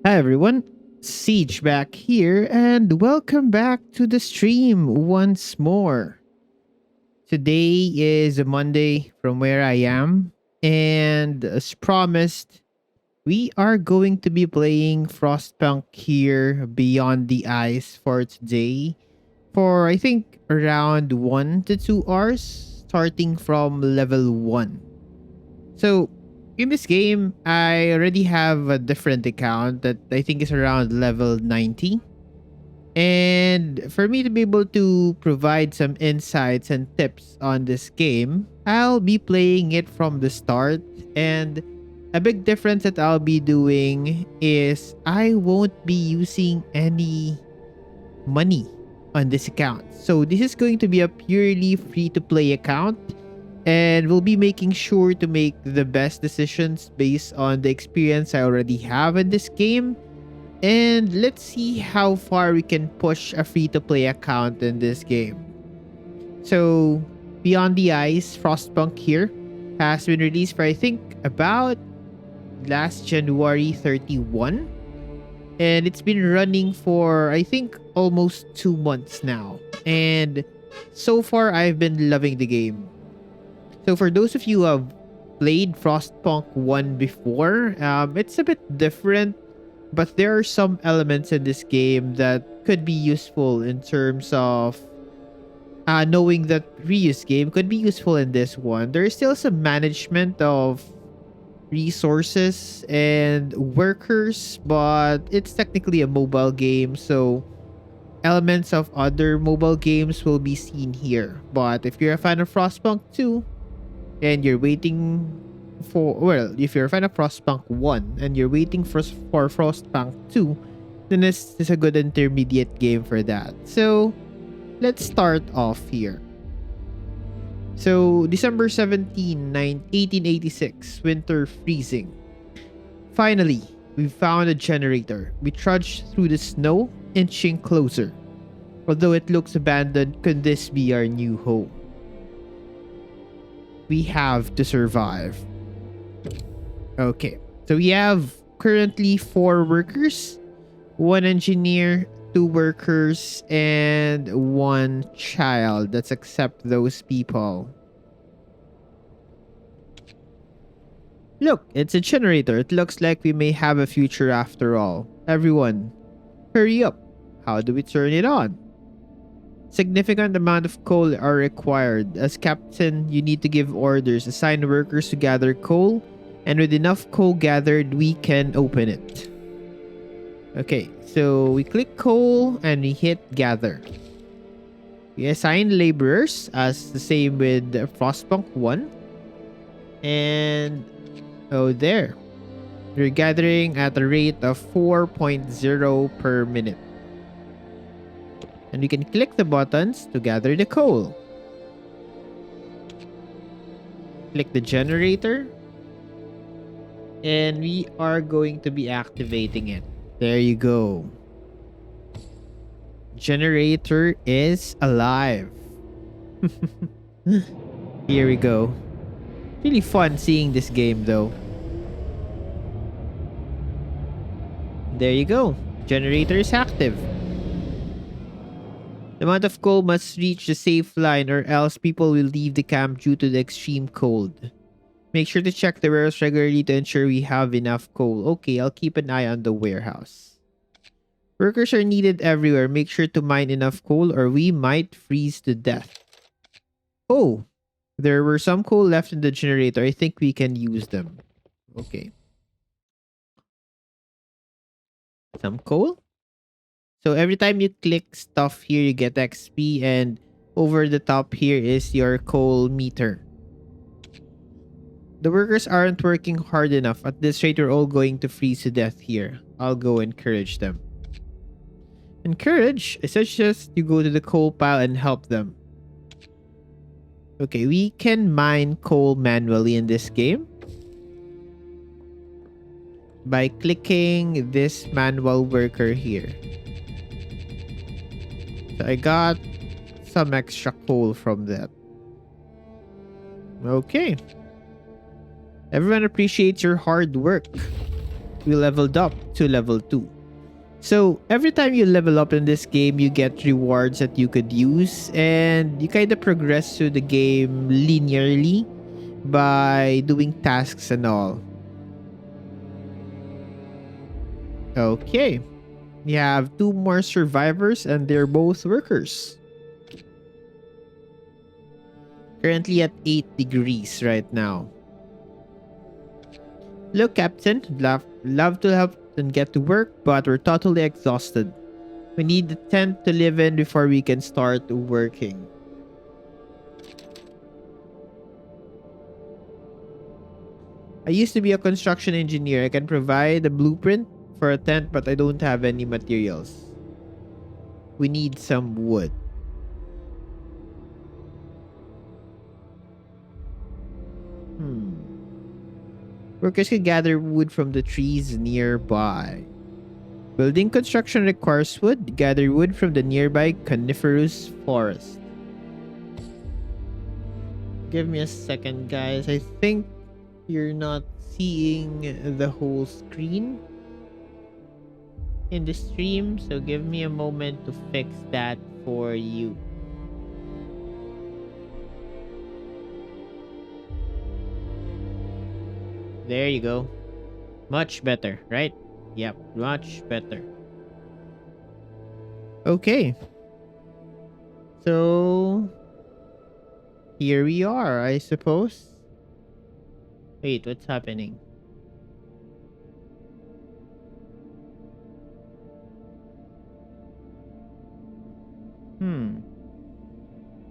Hi everyone, Siege back here, and welcome back to the stream once more. Today is a Monday from where I am, and as promised, we are going to be playing Frostpunk here Beyond the Ice for today for I think around 1 to 2 hours, starting from level 1. So, in this game, I already have a different account that I think is around level 90. And for me to be able to provide some insights and tips on this game, I'll be playing it from the start. And a big difference that I'll be doing is I won't be using any money on this account. So this is going to be a purely free to play account, and we'll be making sure to make the best decisions based on the experience I already have in this game. And let's see how far we can push a free to play account in this game. So, Beyond the Ice, Frostpunk here, has been released for I think about last January 31. And it's been running for I think almost 2 months now. And so far, I've been loving the game. So for those of you who have played Frostpunk 1 before, it's a bit different, but there are some elements in this game that could be useful in terms of knowing that previous game could be useful in this one. There is still some management of resources and workers, but it's technically a mobile game, so elements of other mobile games will be seen here. But if you're a fan of Frostpunk 2, and you're waiting for, well, if you're a fan of Frostpunk 1 and you're waiting for Frostpunk 2, then this is a good intermediate game for that. So let's start off here. So December 17, 1886, winter freezing. Finally, we found a generator. We trudged through the snow, inching closer. Although it looks abandoned, could this be our new home? We have to survive. Okay, so we have currently 4 workers, 1 engineer, 2 workers, and 1 child. Let's accept those people. Look, it's a generator. It looks like we may have a future after all. Everyone, hurry up. How do we turn it on? Significant amount of coal are required. As captain, you need to give orders, assign workers to gather coal, and with enough coal gathered, we can open it. Okay, so we click coal and we hit gather. We assign laborers as the same with Frostpunk 1. And oh, there. We're gathering at a rate of 4.0 per minute. And you can click the buttons to gather the coal. Click the generator. And we are going to be activating it. There you go. Generator is alive. Here we go. Really fun seeing this game though. There you go. Generator is active. The amount of coal must reach the safe line or else people will leave the camp due to the extreme cold. Make sure to check the warehouse regularly to ensure we have enough coal. Okay, I'll keep an eye on the warehouse. Workers are needed everywhere. Make sure to mine enough coal or we might freeze to death. Oh, there were some coal left in the generator. I think we can use them. Okay. Some coal? So every time you click stuff here, you get XP, and over the top here is your coal meter. The workers aren't working hard enough. At this rate, we're all going to freeze to death here. I'll go encourage them. Encourage? I suggest you go to the coal pile and help them. Okay, we can mine coal manually in this game by clicking this manual worker here. So I got some extra coal from that. Okay. Everyone appreciates your hard work. we leveled up to level 2. So every time you level up in this game, you get rewards that you could use, and you kind of progress through the game linearly by doing tasks and all. Okay. We have 2 more survivors and they're both workers. Currently at 8 degrees right now. Look, Captain, love to help and get to work, but we're totally exhausted. We need the tent to live in before we can start working. I used to be a construction engineer. I can provide a blueprint for a tent, but I don't have any materials. We need some wood. Workers can gather wood from the trees nearby. Building construction requires wood. Gather wood from the nearby coniferous forest. Give me a second, guys. I think you're not seeing the whole screen in the stream, so give me a moment to fix that for you. There you go. Much better, right? Yep, much better. Okay. So here we are, I suppose. Wait, what's happening?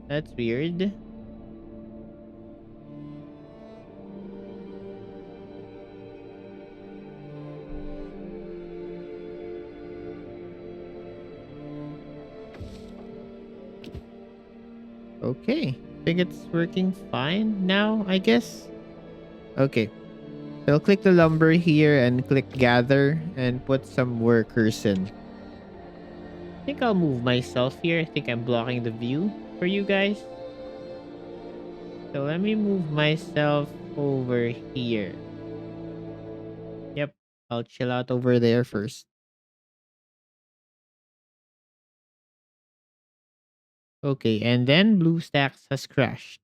That's weird. Okay. I think it's working fine now, I guess. Okay. So I'll click the lumber here and click gather and put some workers in. I think I'll move myself here. I think I'm blocking the view for you guys. So let me move myself over here. Yep. I'll chill out over there first. Okay, and then BlueStacks has crashed.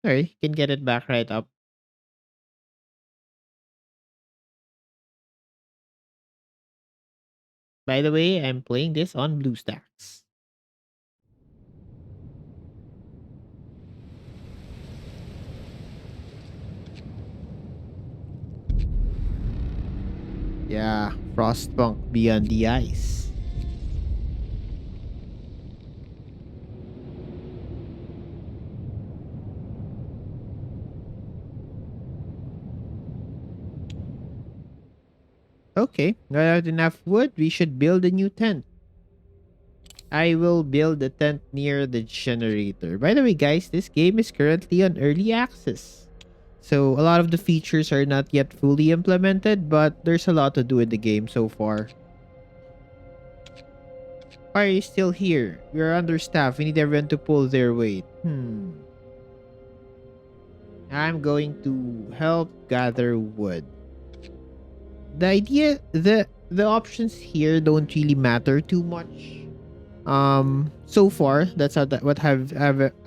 Sorry, you can get it back right up. By the way, I'm playing this on BlueStacks. Yeah, Frostpunk Beyond the Ice. Okay, got enough wood. We should build a new tent. I will build a tent near the generator. By the way, guys, this game is currently on early access. So a lot of the features are not yet fully implemented, but there's a lot to do in the game so far. Why are you still here? We are understaffed. We need everyone to pull their weight. I'm going to help gather wood. The idea, the options here don't really matter too much. So far, that's how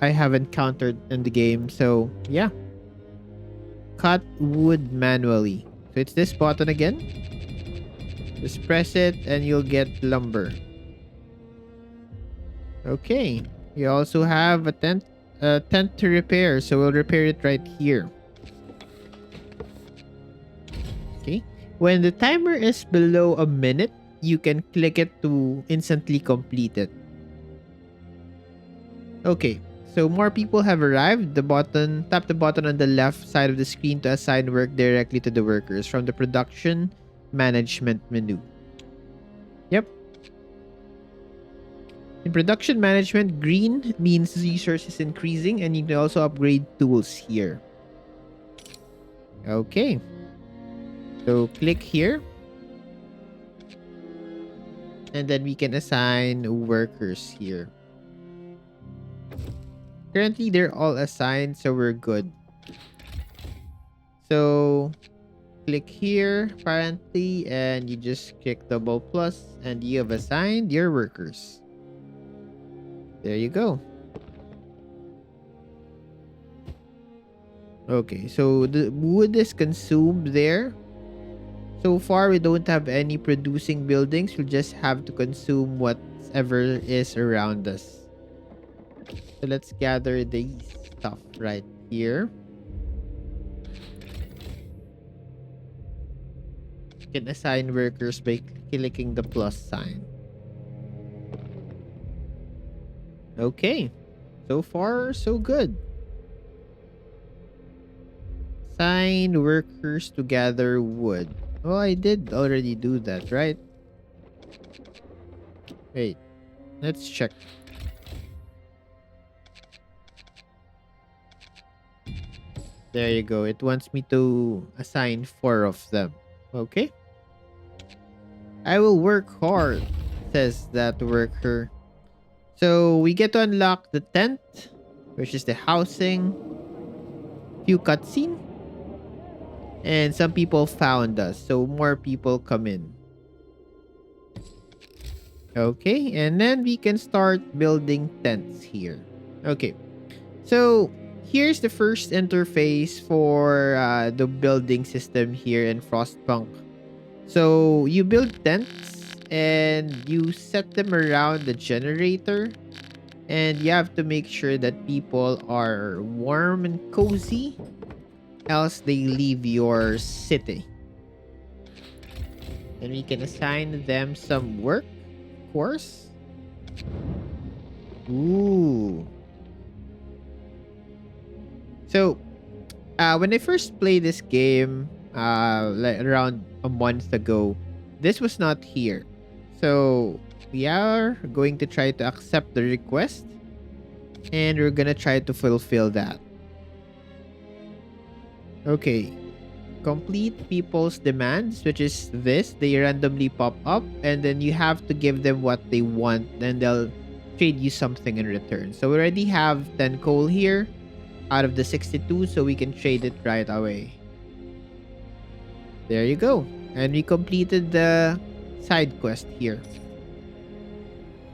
I have encountered in the game. So yeah, cut wood manually. So it's this button again. Just press it and you'll get lumber. Okay. You also have a tent to repair, so we'll repair it right here. Okay. When the timer is below a minute, you can click it to instantly complete it. Okay. So more people have arrived. Tap the button on the left side of the screen to assign work directly to the workers from the production management menu. Yep. In production management, green means resources increasing, and you can also upgrade tools here. Okay. So click here. And then we can assign workers here. Currently, they're all assigned, so we're good. So click here apparently, and you just click double plus, and you have assigned your workers. There you go. Okay, so the wood is consumed there. So far, we don't have any producing buildings. We'll just have to consume whatever is around us. So let's gather these stuff right here. You can assign workers by clicking the plus sign. Okay, so far so good. Assign workers to gather wood. Oh, I did already do that, right? Wait, let's check. There you go. It wants me to assign 4 of them. Okay. I will work hard, says that worker. So we get to unlock the tent, which is the housing, few cutscene, and some people found us. So more people come in. Okay, and then we can start building tents here. Okay, so here's the first interface for the building system here in Frostpunk. So you build tents and you set them around the generator, and you have to make sure that people are warm and cozy, else they leave your city. And we can assign them some work, of course. Ooh. So, when I first played this game, like around a month ago, this was not here. So, we are going to try to accept the request, and we're gonna try to fulfill that. Okay. Complete people's demands, which is this. They randomly pop up, and then you have to give them what they want, and they'll trade you something in return. So we already have 10 coal here out of the 62, so we can trade it right away. There you go. And we completed the side quest here.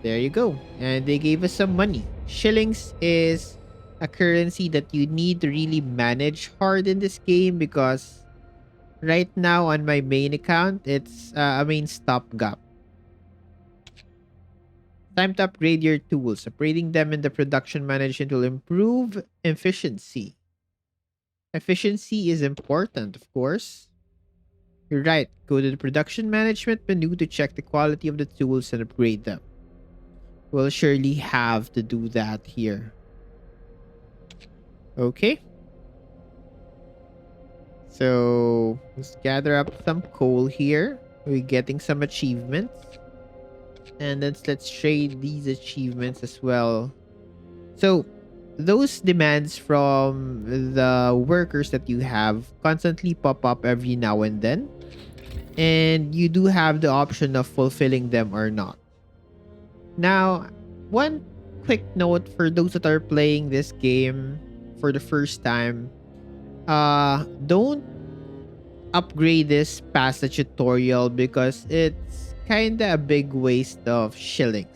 There you go. And they gave us some money. Shillings is a currency that you need to really manage hard in this game, because right now on my main account, it's a main stopgap. Time to upgrade your tools. Upgrading them in the production management will improve efficiency. Efficiency is important, of course. You're right. Go to the production management menu to check the quality of the tools and upgrade them. We'll surely have to do that here. Okay. So let's gather up some coal here. We're getting some achievements. And let's trade these achievements as well. So those demands from the workers that you have constantly pop up every now and then. And you do have the option of fulfilling them or not. Now, one quick note for those that are playing this game for the first time. Don't upgrade this past the tutorial, because it's kinda a big waste of shillings.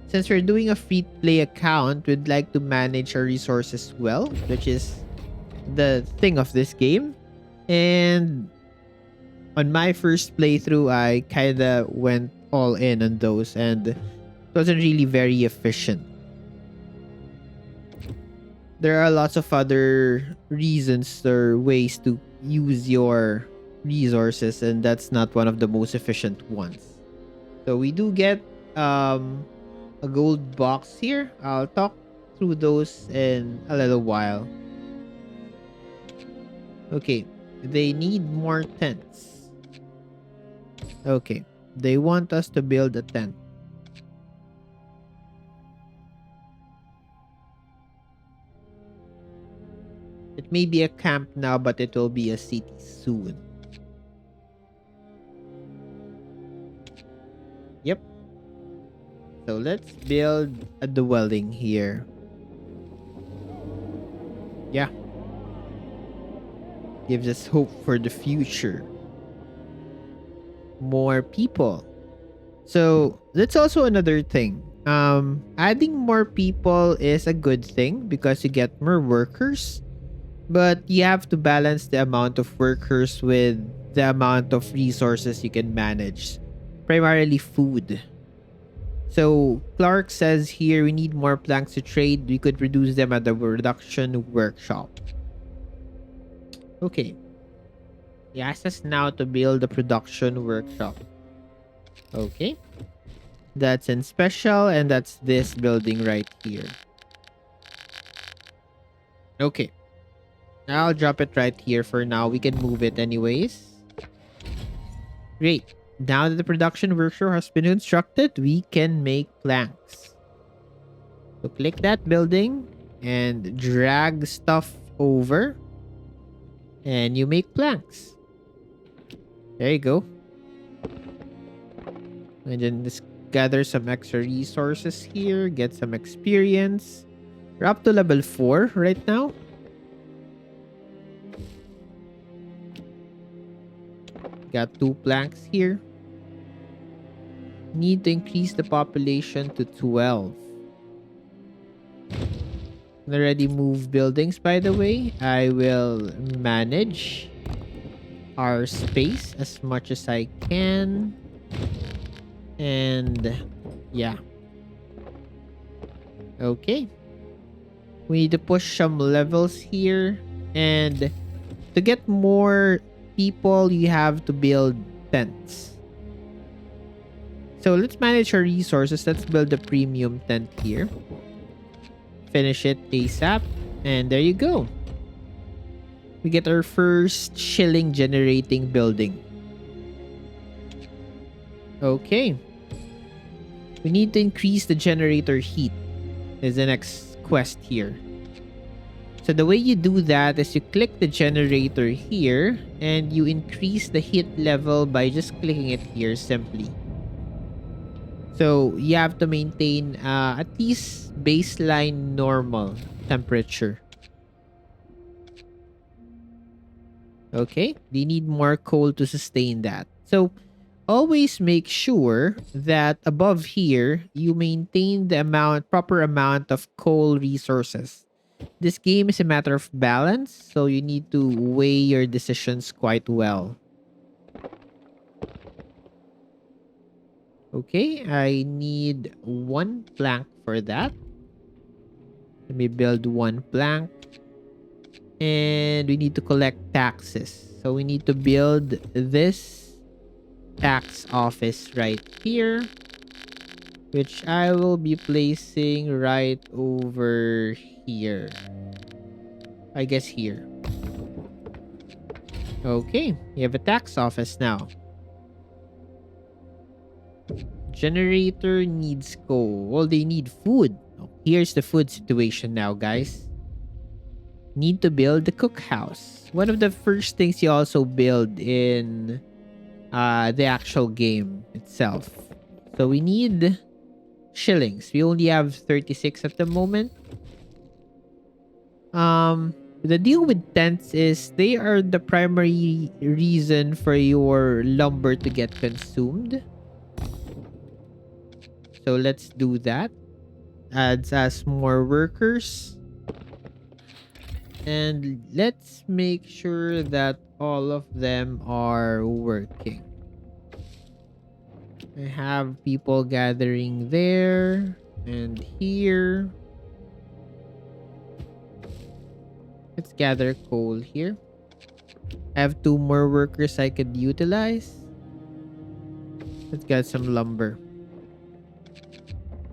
Since we're doing a free play account, we'd like to manage our resources well, which is the thing of this game. And on my first playthrough, I kinda went all in on those, and it wasn't really very efficient. There are lots of other reasons or ways to use your resources, and that's not one of the most efficient ones. So we do get a gold box here. I'll talk through those in a little while. Okay, they need more tents. Okay, they want us to build a tent. It may be a camp now, but it will be a city soon. Yep. So let's build a dwelling here. Yeah. Gives us hope for the future. More people. So that's also another thing. Adding more people is a good thing because you get more workers, but you have to balance the amount of workers with the amount of resources you can manage, primarily food. So Clark says here we need more planks to trade. We could reduce them at the production workshop. Okay. He asks us now to build the production workshop. Okay. That's in special, and that's this building right here. Okay. I'll drop it right here for now. We can move it anyways. Great. Now that the production workshop has been constructed, we can make planks. So click that building and drag stuff over. And you make planks. There you go. And then just gather some extra resources here. Get some experience. We're up to level 4 right now. Got 2 planks here. Need to increase the population to 12. Already move buildings, by the way. I will manage our space as much as I can. And yeah. Okay. We need to push some levels here. And to get more people, you have to build tents. So let's manage our resources. Let's build a premium tent here. Finish it ASAP. And there you go. We get our first shilling generating building. Okay. We need to increase the generator heat. Is the next quest here. So the way you do that is you click the generator here and you increase the heat level by just clicking it here simply. So you have to maintain at least baseline normal temperature. Okay, they need more coal to sustain that. So always make sure that above here you maintain the proper amount of coal resources. This game is a matter of balance, so you need to weigh your decisions quite well. Okay, I need 1 plank for that. Let me build 1 plank. And we need to collect taxes. So we need to build this tax office right here, which I will be placing right over here. I guess here. Okay, we have a tax office now. Generator needs coal. Well, they need food. Here's the food situation now, guys. Need to build the cookhouse. One of the first things you also build in the actual game itself. So we need shillings. We only have 36 at the moment. The deal with tents is they are the primary reason for your lumber to get consumed. So let's do that. Adds us more workers. And let's make sure that all of them are working. I have people gathering there and here. Let's gather coal here. I have 2 more workers I could utilize. Let's get some lumber.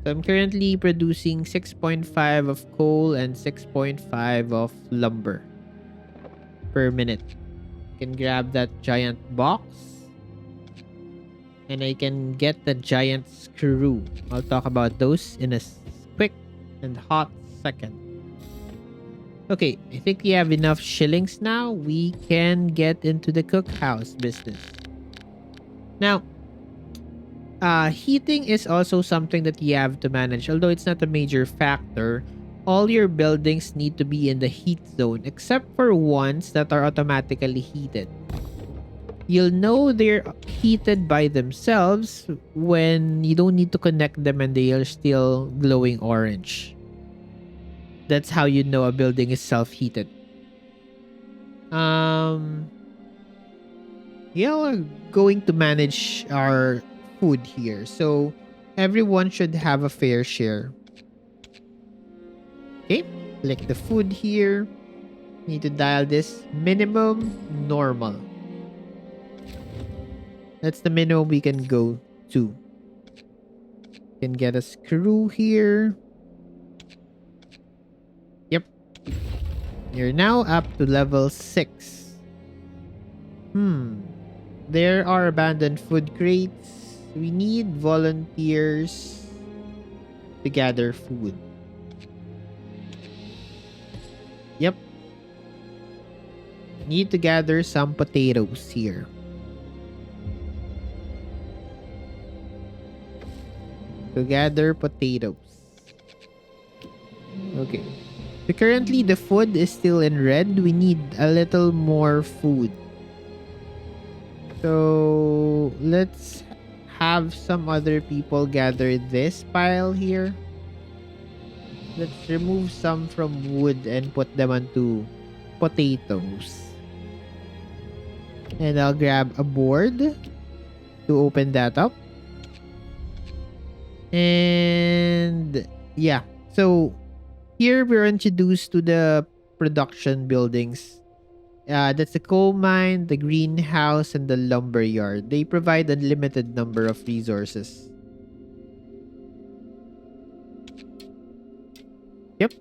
So I'm currently producing 6.5 of coal and 6.5 of lumber per minute. I can grab that giant box. And I can get the giant screw. I'll talk about those in a quick and hot second. Okay, I think we have enough shillings now. We can get into the cookhouse business. Now, heating is also something that you have to manage. Although it's not a major factor, all your buildings need to be in the heat zone except for ones that are automatically heated. You'll know they're heated by themselves when you don't need to connect them and they are still glowing orange. That's how you know a building is self-heated. Yeah, we're going to manage our food here. So everyone should have a fair share. Okay, click the food here. Need to dial this minimum normal. That's the minimum we can go to. Can get a screw here. Yep. You're now up to level 6. There are abandoned food crates. We need volunteers to gather food. Yep. Need to gather some potatoes here. To gather potatoes. Okay. So currently the food is still in red. We need a little more food. So let's have some other people gather this pile here. Let's remove some from wood and put them onto potatoes. And I'll grab a board to open that up. And yeah, so here we're introduced to the production buildings. That's the coal mine, the greenhouse, and the lumber yard. They provide a limited number of resources. Yep.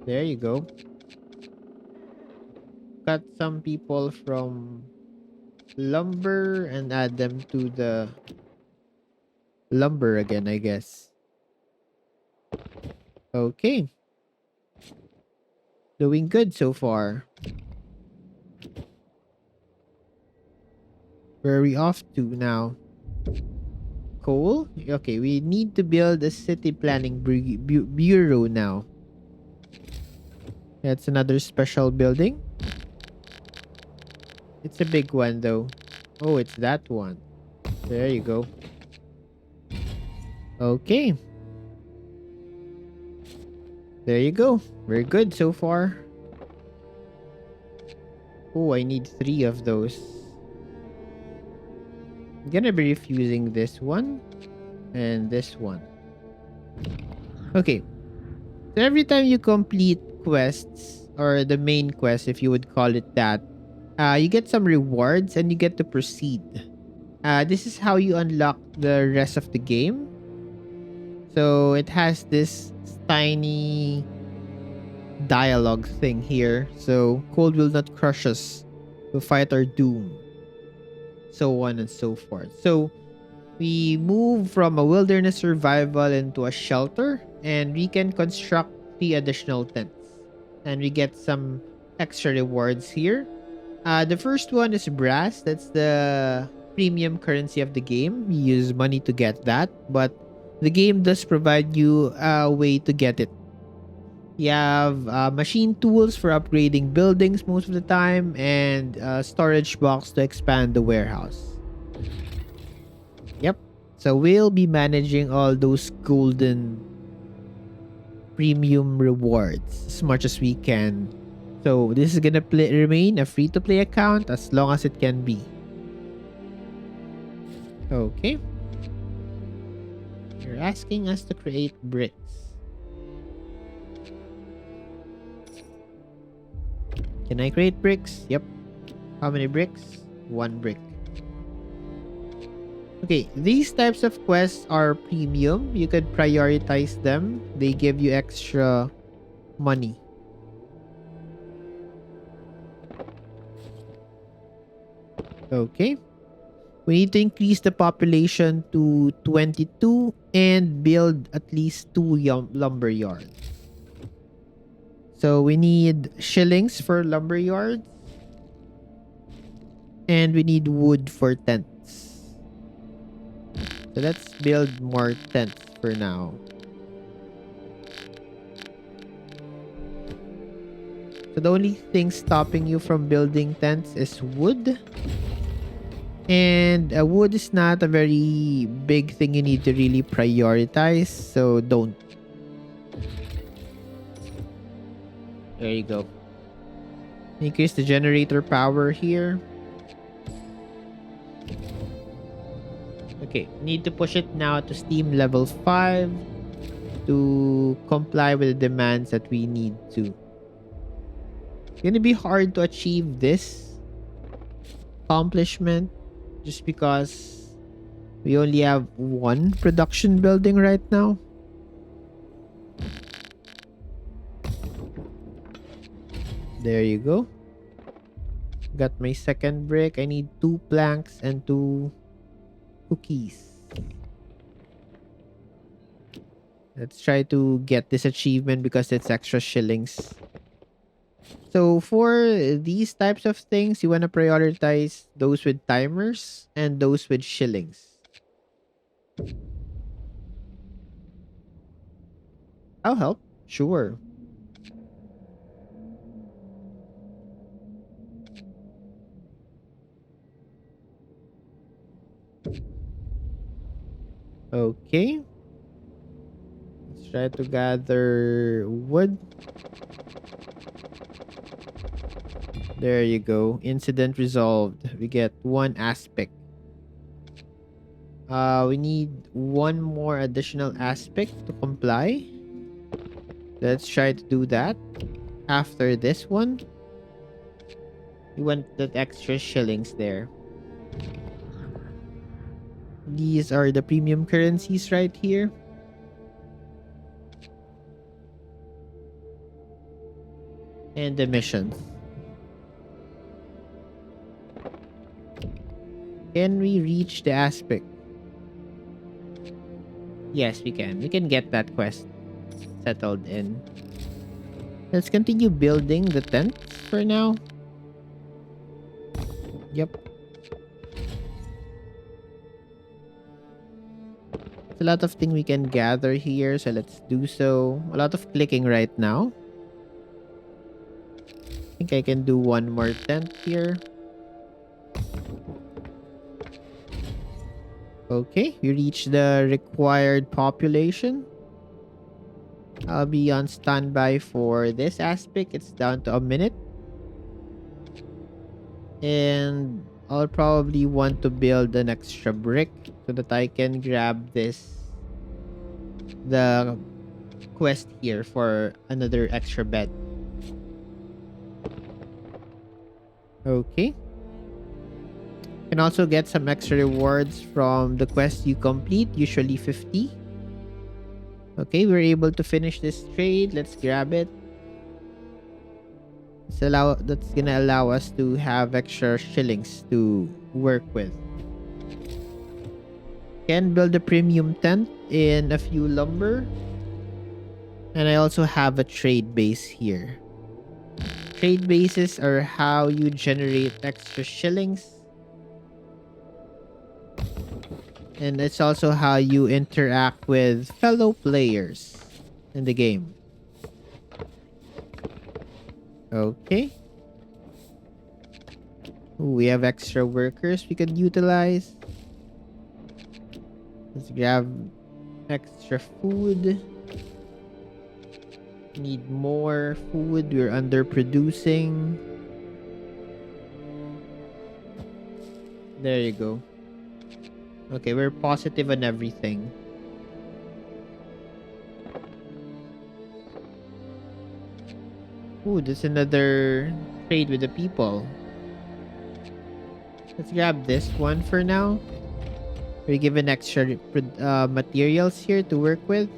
There you go. Cut some people from lumber and add them to the lumber again, I guess. Okay. Doing good so far. Where are we off to now? Coal? Okay, we need to build a city planning bureau now. That's another special building. It's a big one though. Oh, it's that one. There you go. Okay. There you go. We're good so far. Oh, I need 3 of those. I'm gonna be refusing this one and this one. Okay. So every time you complete quests, or the main quest if you would call it that, you get some rewards and you get to proceed. This is how you unlock the rest of the game. So it has this tiny dialogue thing here. So cold will not crush us to fight our doom. So on and so forth. So we move from a wilderness survival into a shelter, and we can construct 3 additional tents. And we get some extra rewards here. The first one is brass. That's the premium currency of the game. You use money to get that, but the game does provide you a way to get it. You have machine tools for upgrading buildings most of the time, and a storage box to expand the warehouse. Yep. So we'll be managing all those golden premium rewards as much as we can. So this is gonna remain a free-to-play account as long as it can be. Okay. You're asking us to create bricks. Can I create bricks? Yep. How many bricks? 1 brick. Okay, these types of quests are premium. You could prioritize them. They give you extra money. Okay. We need to increase the population to 22 and build at least 2 lumber yards. So we need shillings for lumber yards. And we need wood for tents. So let's build more tents for now. So the only thing stopping you from building tents is wood. And wood is not a very big thing you need to really prioritize. So don't. There you go. Increase the generator power here. Okay, need to push it now to Steam level 5 to comply with the demands that we need to. It's gonna be hard to achieve this accomplishment just because we only have one production building right now. There you go. Got my second brick. I need 2 planks and 2 cookies. Let's try to get this achievement because it's extra shillings. So for these types of things, you want to prioritize those with timers and those with shillings. I'll help. Sure. Okay. Let's try to gather wood. There you go. Incident resolved. We get 1 aspect. We need 1 more additional aspect to comply. Let's try to do that. After this one, we want that extra shillings there. These are the premium currencies right here. And the missions. Can we reach the aspect? Yes, we can. We can get that quest settled in. Let's continue building the tents for now. Yep. There's a lot of things we can gather here, so let's do so. A lot of clicking right now. I think I can do 1 more tent here. Okay, we reached the required population. I'll be on standby for this aspect. It's down to a minute. And I'll probably want to build an extra brick so that I can grab the quest here for another extra bed. Okay. You can also get some extra rewards from the quest you complete, usually 50. Okay, we're able to finish this trade. Let's grab it. That's gonna allow us to have extra shillings to work with. Can build a premium tent in a few lumber. And I also have a trade base here. Trade bases are how you generate extra shillings. And it's also how you interact with fellow players in the game. Okay. Ooh, we have extra workers we could utilize. Let's grab extra food. Need more food. We're underproducing. There you go. Okay, we're positive on everything. Ooh, there's another trade with the people. Let's grab this one for now. We're given extra materials here to work with.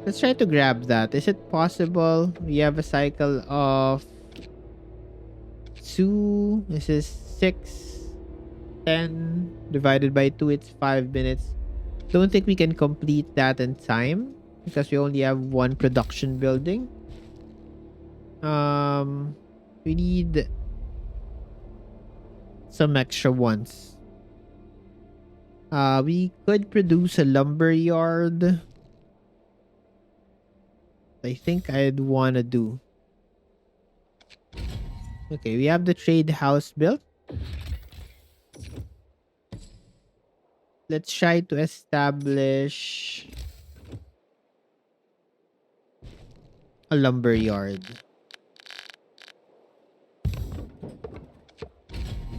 Let's try to grab that. Is it possible? We have a cycle of 2. This is 6. 10 divided by 2. It's 5 minutes. Don't think we can complete that in time because we only have 1 production building. We need some extra ones. We could produce a lumber yard. I think I'd want to do. Okay, we have the trade house built. Let's try to establish a lumber yard.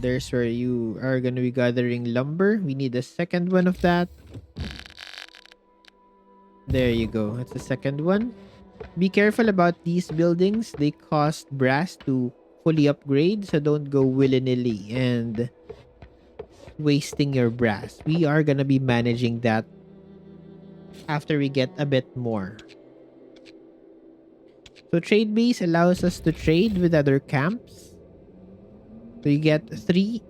There's where you are going to be gathering lumber. We need a second one of that. There you go. That's the second one. Be careful about these buildings. They cost brass to fully upgrade, so don't go willy-nilly and wasting your brass. We are going to be managing that after we get a bit more. So trade base allows us to trade with other camps. So you get 3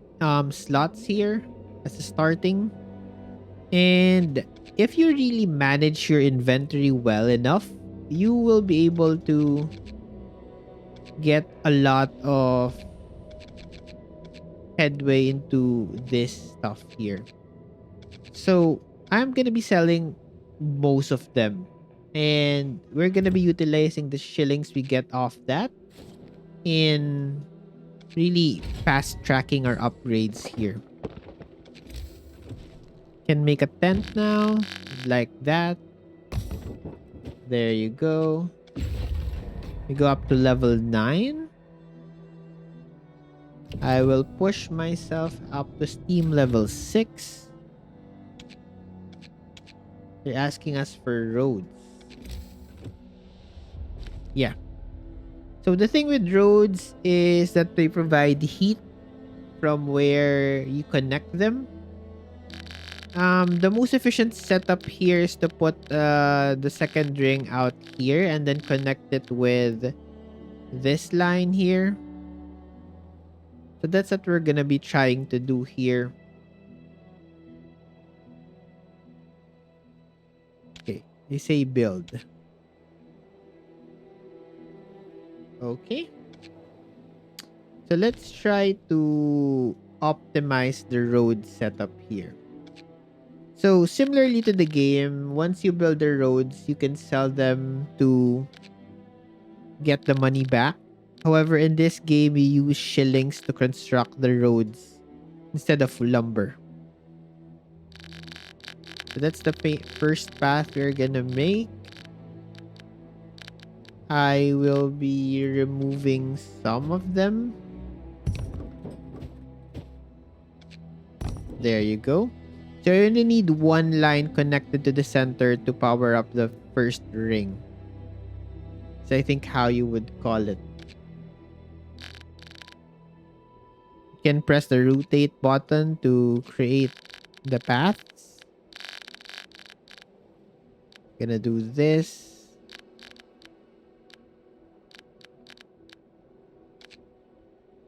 slots here as a starting. And if you really manage your inventory well enough, you will be able to get a lot of headway into this stuff here. So I'm gonna be selling most of them, and we're gonna be utilizing the shillings we get off that in really fast tracking our upgrades here. Can make a tent now, like that. There you go. We go up to level 9. I will push myself up to Steam level 6. They're asking us for roads. Yeah. So the thing with roads is that they provide heat from where you connect them. The most efficient setup here is to put the second ring out here and then connect it with this line here. So that's what we're gonna be trying to do here. Okay, they say build. Okay. So let's try to optimize the road setup here. So similarly to the game, once you build the roads, you can sell them to get the money back. However, in this game, you use shillings to construct the roads instead of lumber. So that's the first path we're gonna make. I will be removing some of them. There you go. So you only need one line connected to the center to power up the first ring. So I think how you would call it. You can press the rotate button to create the paths. Gonna do this.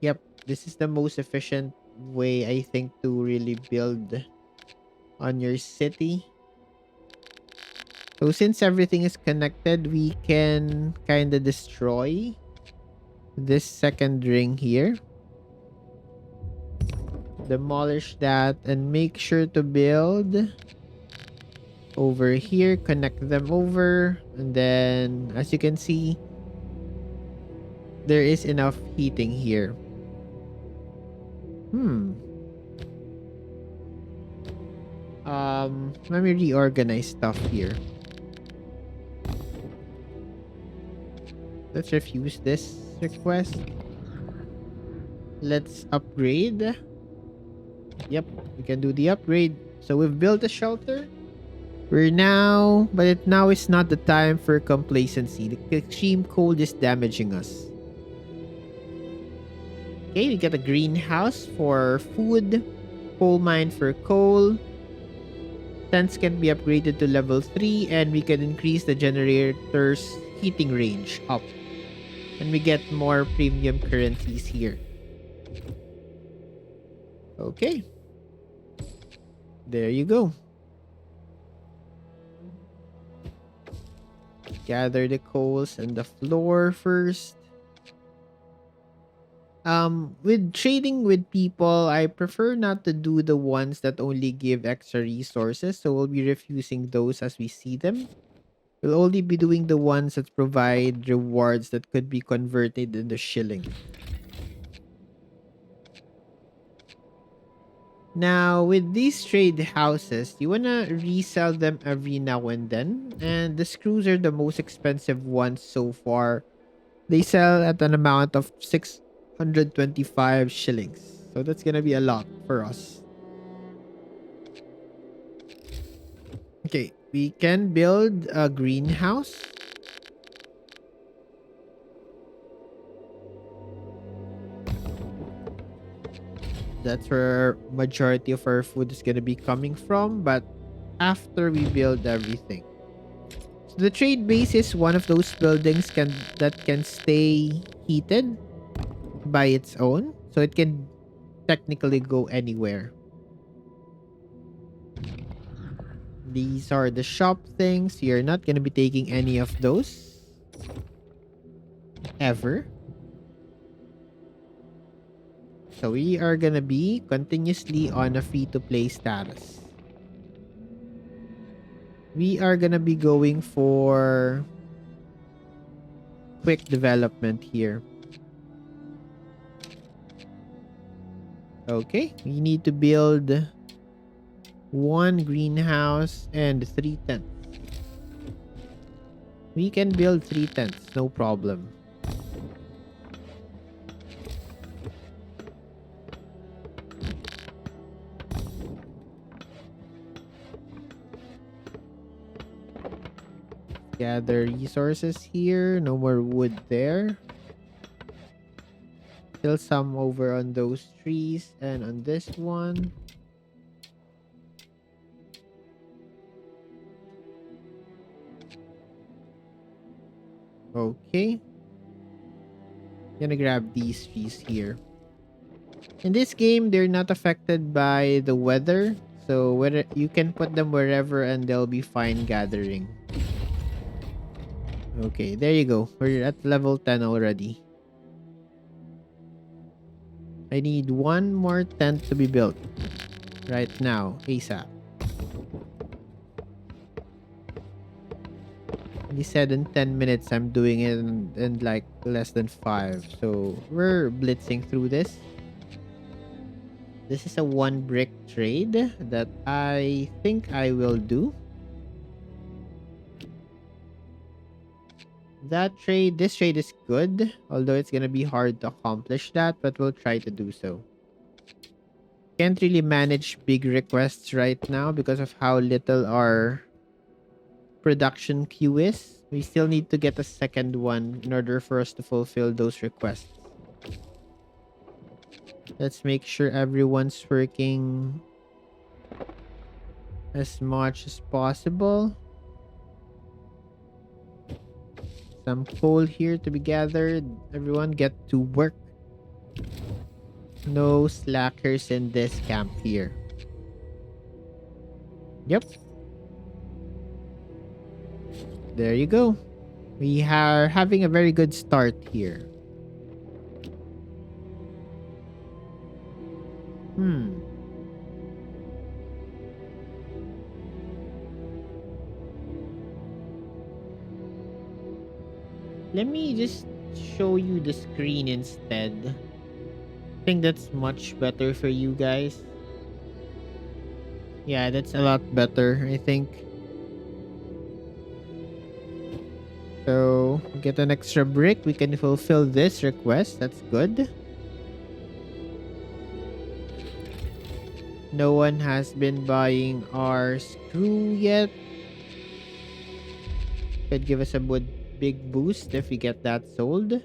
Yep, this is the most efficient way I think to really build on your city. So since everything is connected, we can kind of destroy this second ring here. Demolish that and make sure to build over here, connect them over, and then as you can see, there is enough heating here. Let me reorganize stuff here. Let's refuse this request. Let's upgrade. Yep, we can do the upgrade. So we've built a shelter. Now is not the time for complacency. The extreme cold is damaging us. Okay, we get a greenhouse for food, coal mine for coal. Tents can be upgraded to level 3 and we can increase the generator's heating range up. And we get more premium currencies here. Okay. There you go. Gather the coals and the floor first. With trading with people, I prefer not to do the ones that only give extra resources, so we'll be refusing those as we see them. We'll only be doing the ones that provide rewards that could be converted into shilling. Now, with these trade houses, you wanna resell them every now and then, and the screws are the most expensive ones so far. They sell at an amount of 625 shillings. So that's gonna be a lot for us. Okay, we can build a greenhouse. That's where majority of our food is gonna be coming from, but after we build everything. So the trade base is one of those buildings that can stay heated by its own. So it can technically go anywhere. These are the shop things. You're not gonna be taking any of those. Ever. So we are gonna be continuously on a free-to-play status. We are gonna be going for quick development here. Okay, we need to build one greenhouse and 3 tents. We can build 3 tents, no problem. Gather resources here. No more wood there. Still some over on those trees and on this one. Okay. Gonna grab these trees here. In this game, they're not affected by the weather. So whether you can put them wherever and they'll be fine gathering. Okay, there you go. We're at level 10 already. I need one more tent to be built. Right now, ASAP. He said in 10 minutes I'm doing it in like less than 5. So we're blitzing through this. This is a 1 brick trade that I think I will do. This trade is good. Although it's gonna be hard to accomplish that, but we'll try to do so. Can't really manage big requests right now because of how little our production queue is. We still need to get a second one in order for us to fulfill those requests. Let's make sure everyone's working as much as possible. Some coal here to be gathered. Everyone get to work. No slackers in this camp here. Yep. There you go. We are having a very good start here. Let me just show you the screen instead. I think that's much better for you guys. Yeah, that's a lot better, I think. So, get an extra brick. We can fulfill this request. That's good. No one has been buying our screw yet. Could give us a big boost if we get that sold.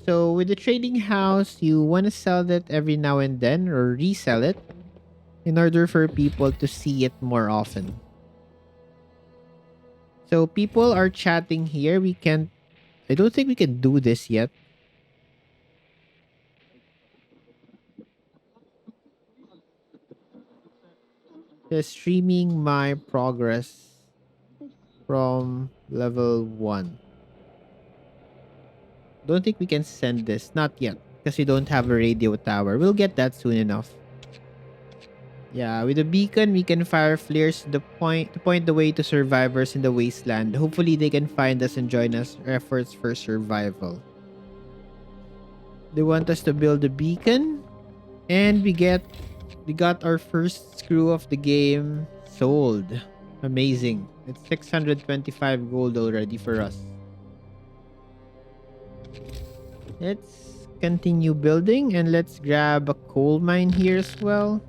So with the trading house, you want to sell that every now and then or resell it in order for people to see it more often. So people are chatting here. I don't think we can do this yet. Just streaming my progress from level 1. Don't think we can send this. Not yet. because we don't have a radio tower. We'll get that soon enough. Yeah, with the beacon, we can fire flares to point the way to survivors in the wasteland. Hopefully, they can find us and join us efforts for survival. They want us to build a beacon, and we got our first screw of the game sold. Amazing! It's 625 gold already for us. Let's continue building and let's grab a coal mine here as well.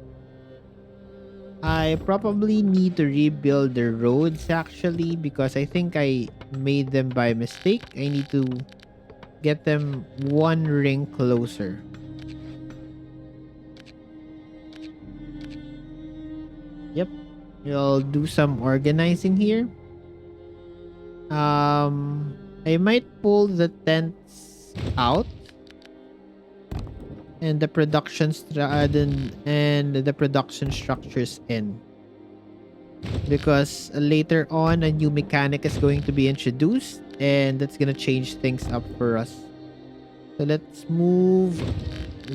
I probably need to rebuild the roads actually because I think I made them by mistake. I need to get them one ring closer. Yep. We'll do some organizing here. I might pull the tents out and the production structures in, because later on a new mechanic is going to be introduced and that's gonna change things up for us. So let's move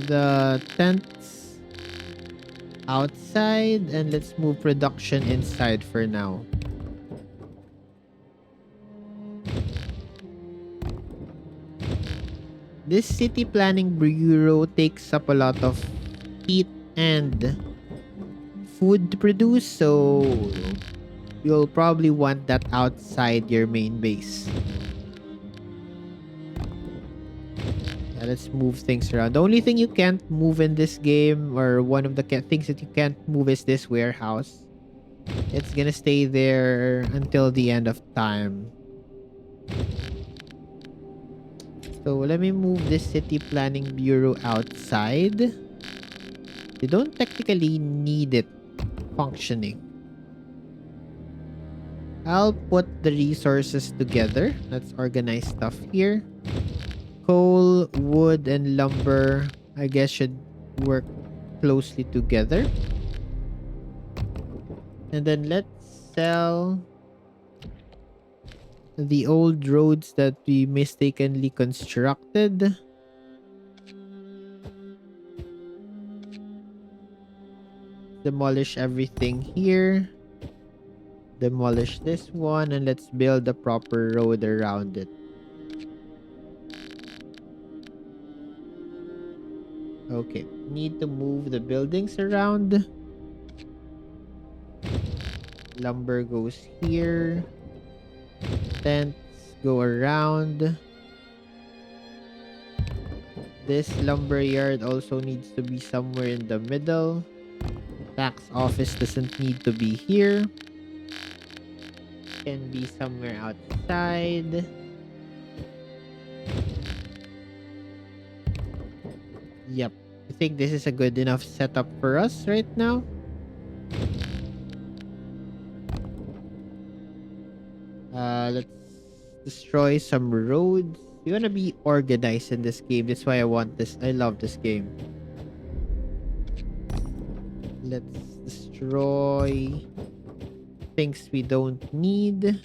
the tents outside and let's move production inside for now. This city planning bureau takes up a lot of heat and food to produce, so you'll probably want that outside your main base. Yeah, let's move things around. The only thing you can't move in this game, or one of the things that you can't move, is this warehouse. It's gonna stay there until the end of time. So let me move this city planning bureau outside. They don't technically need it functioning. I'll put the resources together. Let's organize stuff here. Coal, wood, and lumber, I guess, should work closely together. And then let's sell the old roads that we mistakenly constructed. Demolish everything here. Demolish this one and let's build a proper road around it. Okay, need to move the buildings around. Lumber goes here. Tents go around. This lumber yard also needs to be somewhere in the middle. Tax office doesn't need to be here. Can be somewhere outside. Yep. I think this is a good enough setup for us right now. Let's destroy some roads. You wanna be organized in this game. That's why I want this. I love this game. Let's destroy things we don't need.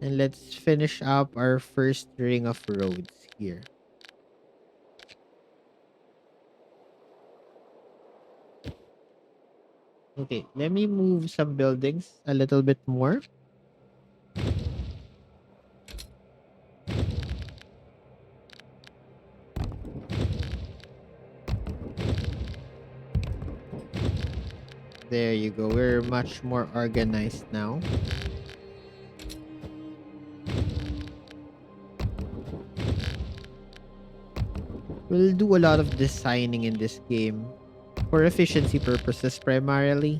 And let's finish up our first ring of roads here. Okay, let me move some buildings a little bit more. There you go. We're much more organized now. We'll do a lot of designing in this game for efficiency purposes primarily.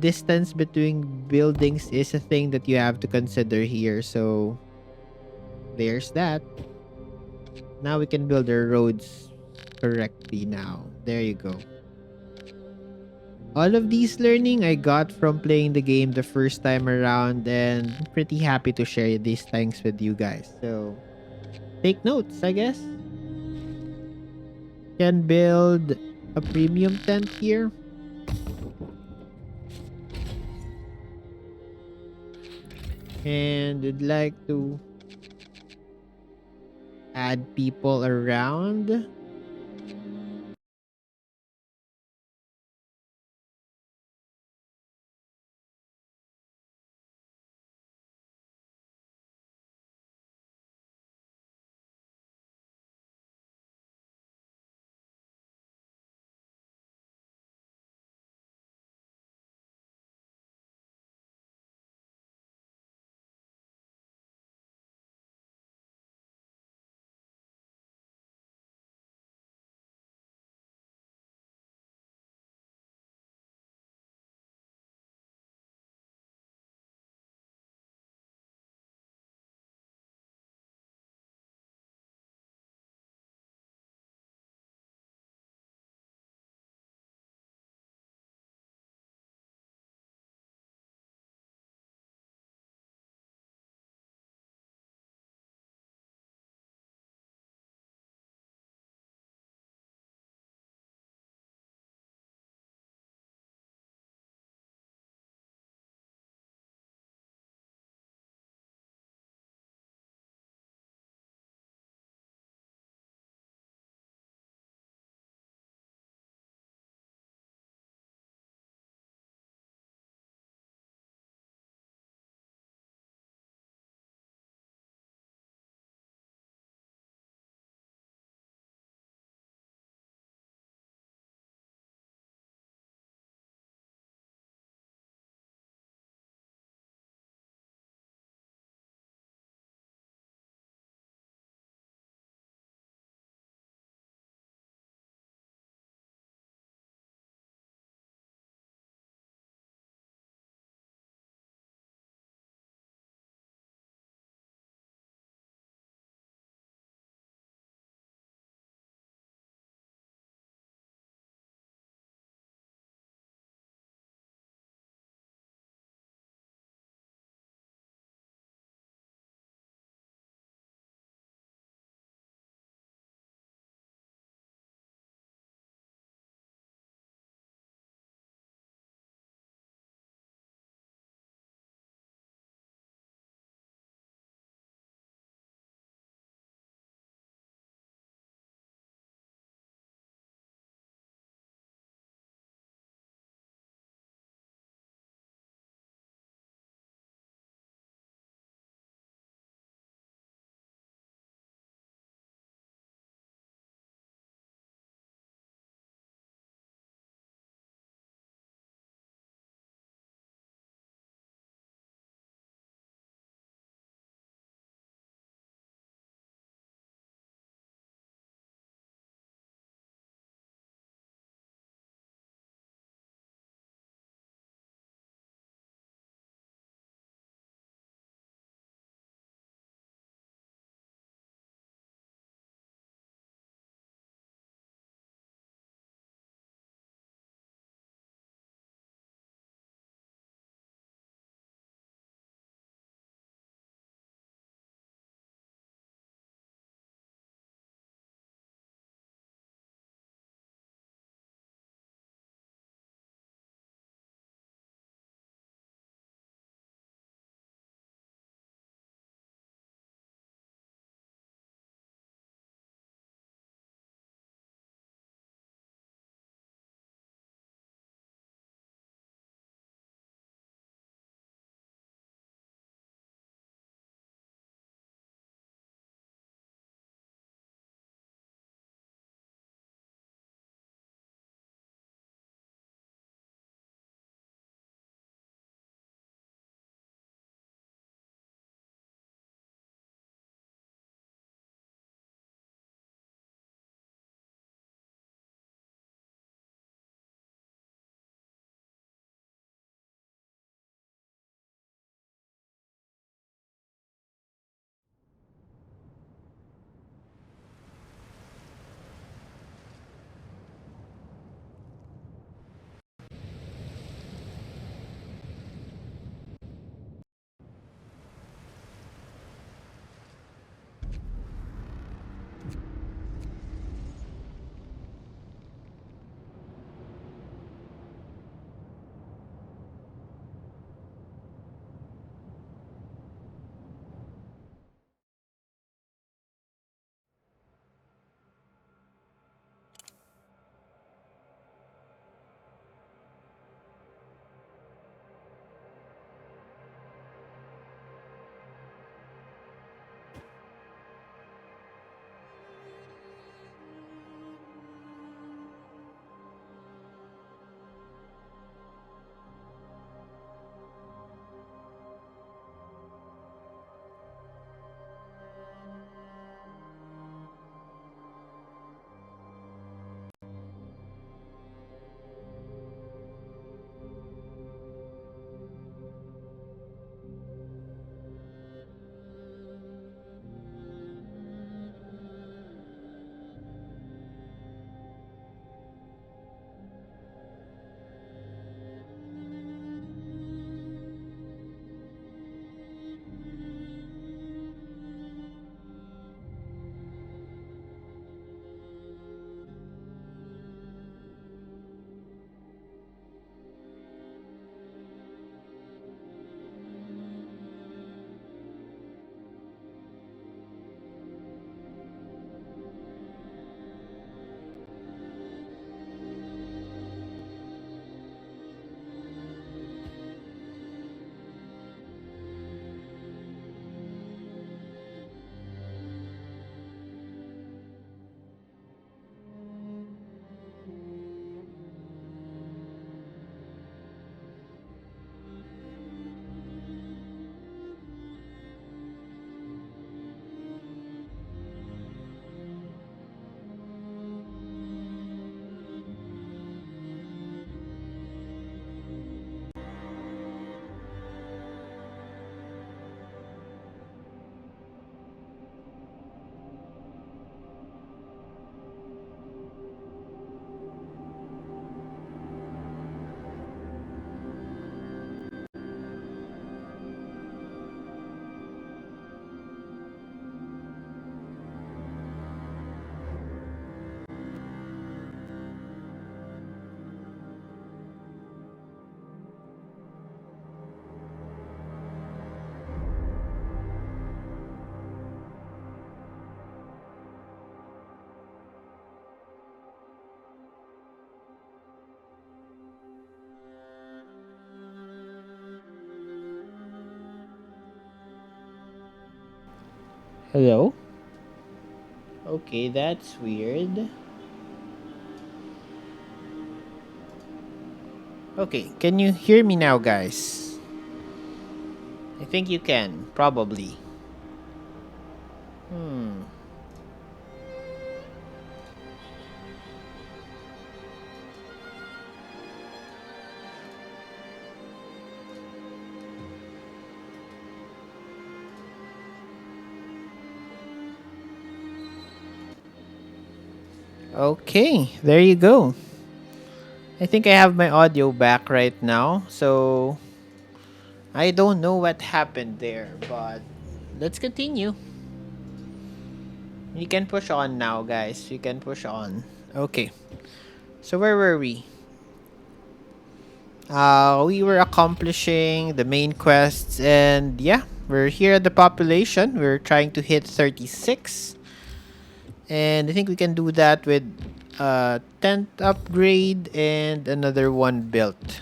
Distance between buildings is a thing that you have to consider here, so there's that. Now we can build our roads correctly now. There you go. All of these learning I got from playing the game the first time around, and I'm pretty happy to share these things with you guys. So take notes, I guess. Can build a premium tent here. And would like to add people around. Hello? Okay, that's weird. Okay, can you hear me now, guys? I think you can, probably. Hmm. Okay, there you go. I think I have my audio back right now, so I don't know what happened there, but let's continue. You can push on now, guys. You can push on. Okay, so where were we? We were accomplishing the main quests, and yeah, we're here at the population. We're trying to hit 36, and I think we can do that with a tent upgrade and another one built.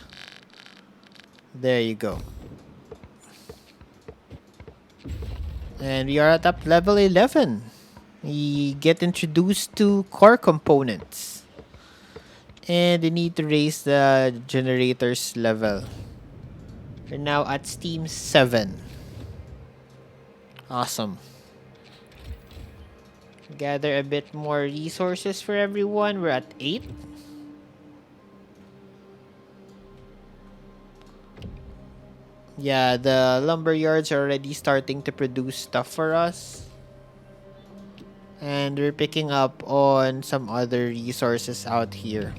There you go. And we are at up level 11. We get introduced to core components. And we need to raise the generator's level. We're now at Steam 7. Awesome. Gather a bit more resources for everyone. We're at 8. Yeah, the lumber yards are already starting to produce stuff for us. And we're picking up on some other resources out here.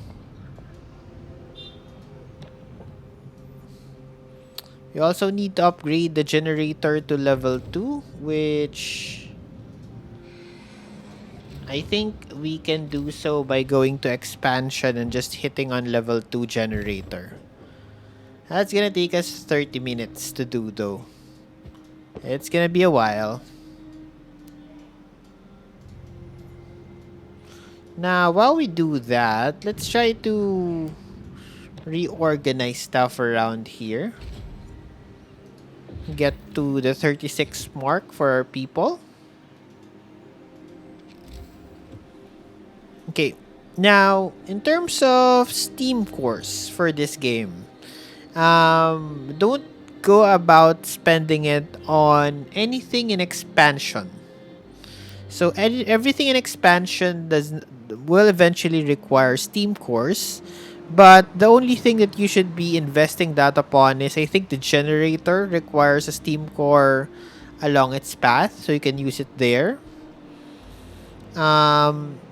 We also need to upgrade the generator to level 2, which I think we can do so by going to expansion and just hitting on level 2 generator. That's gonna take us 30 minutes to do though. It's gonna be a while. Now, while we do that, let's try to reorganize stuff around here. Get to the 36 mark for our people. Okay, now, in terms of Steam cores for this game, don't go about spending it on anything in expansion. So everything in expansion will eventually require Steam cores, but the only thing that you should be investing that upon is I think the generator requires a Steam core along its path, so you can use it there.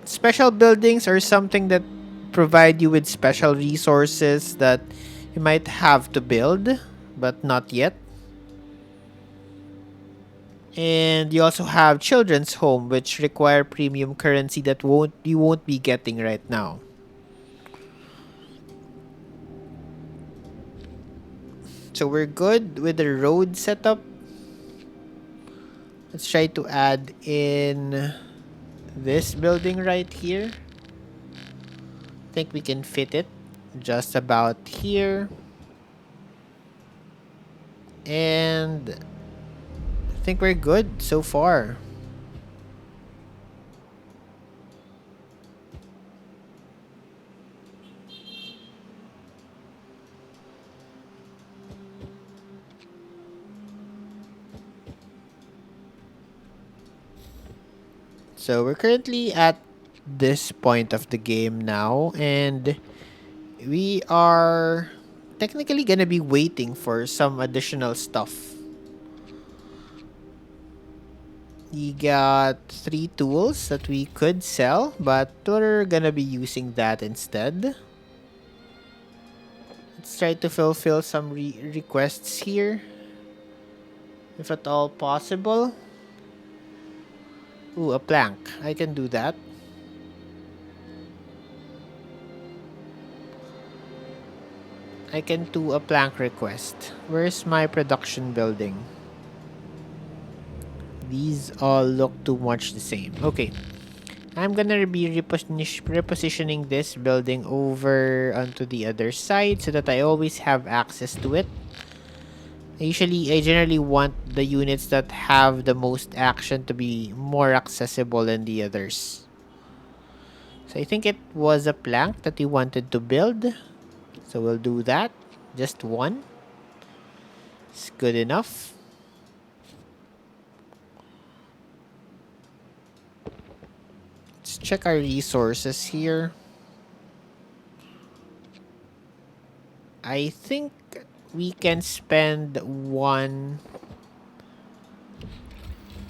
Special buildings are something that provide you with special resources that you might have to build, but not yet. And you also have children's home, which require premium currency that you won't be getting right now. So we're good with the road setup. Let's try to add in this building right here. I think we can fit it just about here. And I think we're good so far. So we're currently at this point of the game now, and we are technically gonna be waiting for some additional stuff. We got 3 tools that we could sell, but we're gonna be using that instead. Let's try to fulfill some requests here, if at all possible. Ooh, a plank. I can do that. I can do a plank request. Where's my production building? These all look too much the same. Okay. I'm gonna be repositioning this building over onto the other side so that I always have access to it. I generally want the units that have the most action to be more accessible than the others. So I think it was a plank that we wanted to build. So we'll do that. Just one. It's good enough. Let's check our resources here. I think we can spend one.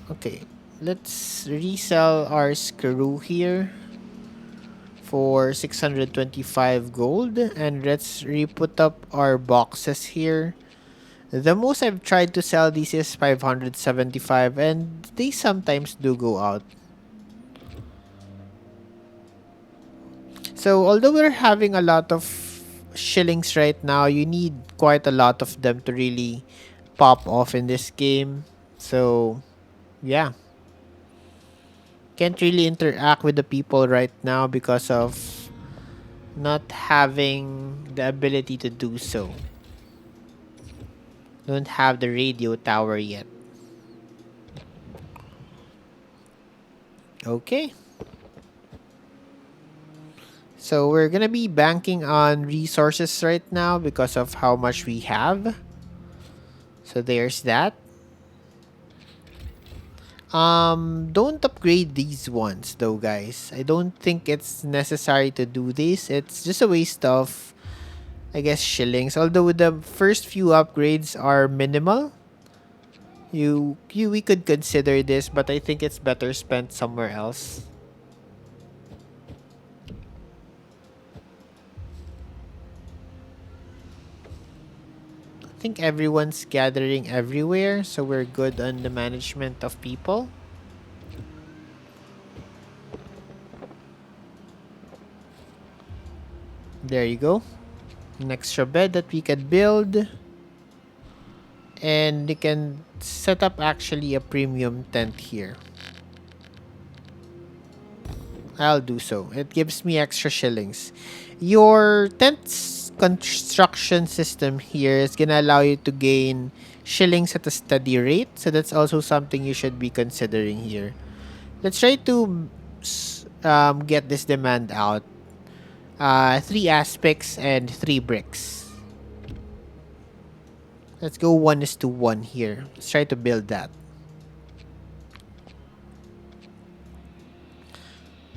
Okay, let's resell our screw here for 625 gold, and let's re-put up our boxes here. The most I've tried to sell these is 575, and they sometimes do go out. So although we're having a lot of shillings right now, you need quite a lot of them to really pop off in this game. So yeah, can't really interact with the people right now because of not having the ability to do so. Don't have the radio tower yet. Okay. So we're gonna be banking on resources right now because of how much we have. So there's that. Don't upgrade these ones though, guys. I don't think it's necessary to do this. It's just a waste of, I guess, shillings. Although the first few upgrades are minimal, we could consider this, but I think it's better spent somewhere else. I think everyone's gathering everywhere, so we're good on the management of people. There you go. An extra bed that we can build. And you can set up actually a premium tent here. I'll do so. It gives me extra shillings. Your tent's construction system here is gonna allow you to gain shillings at a steady rate. So that's also something you should be considering here. Let's try to get this demand out. 3 aspects and 3 bricks. Let's go 1:1 here. Let's try to build that.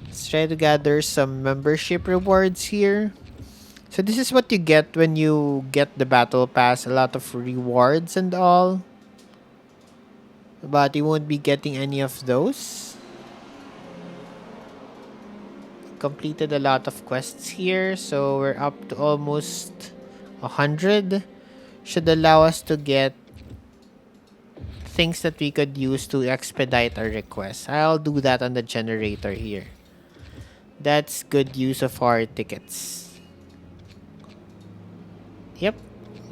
Let's try to gather some membership rewards here. So this is what you get when you get the battle pass. A lot of rewards and all. But you won't be getting any of those. Completed a lot of quests here. So we're up to almost 100. Should allow us to get things that we could use to expedite our requests. I'll do that on the generator here. That's good use of our tickets. Yep.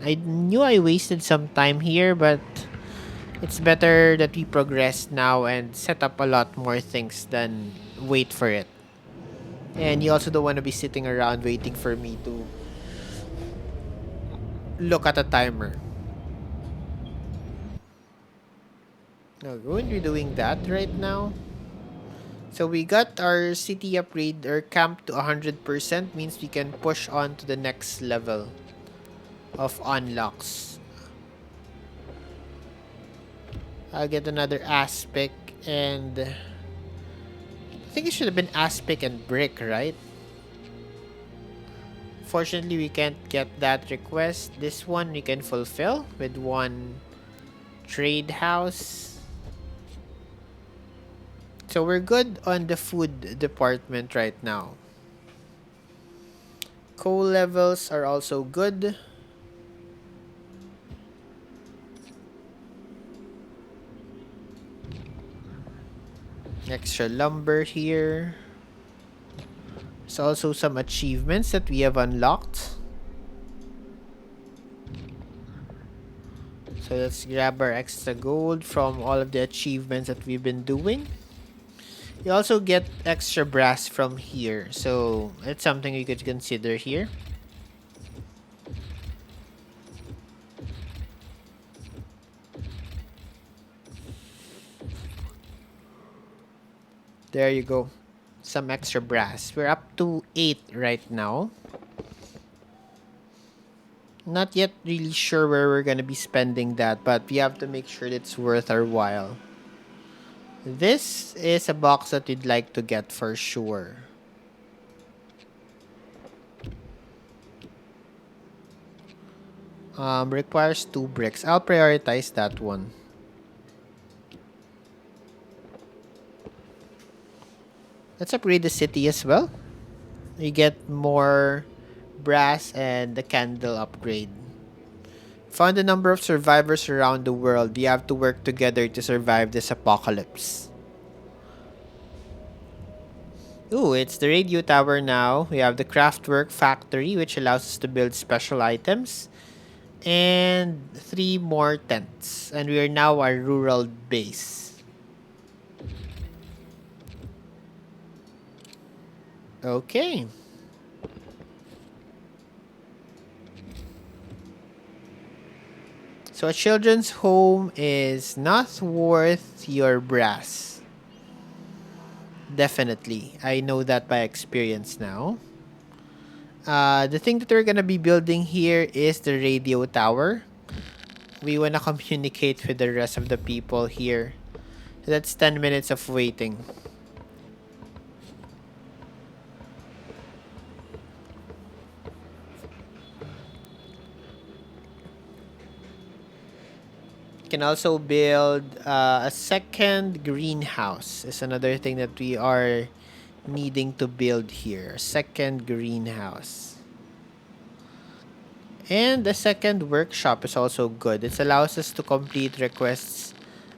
I knew I wasted some time here, but it's better that we progress now and set up a lot more things than wait for it. And you also don't want to be sitting around waiting for me to look at a timer. No, we won't be doing that right now. So we got our city upgrade or camp to 100%, means we can push on to the next level of unlocks. I'll get another aspect, and I think it should have been aspect and brick, right? Fortunately, we can't get that request. This one we can fulfill with one trade house. So we're good on the food department right now. Coal levels are also good. Extra lumber here. There's also some achievements that we have unlocked. So let's grab our extra gold from all of the achievements that we've been doing. You also get extra brass from here, so it's something you could consider here. There you go. Some extra brass. We're up to 8 right now. Not yet really sure where we're gonna be spending that, but we have to make sure it's worth our while. This is a box that we'd like to get for sure. Requires 2 bricks. I'll prioritize that one. Let's upgrade the city as well. You get more brass and the candle upgrade. Found a number of survivors around the world. We have to work together to survive this apocalypse. Ooh, it's the radio tower now. We have the craftwork factory, which allows us to build special items. And 3 more tents. And we are now our rural base. Okay. So a children's home is not worth your brass. Definitely. I know that by experience now. The thing that we're gonna be building here is the radio tower. We wanna communicate with the rest of the people here. That's 10 minutes of waiting. Can also build a second greenhouse. Is another thing that we are needing to build here. Second greenhouse. And the second workshop is also good. It allows us to complete requests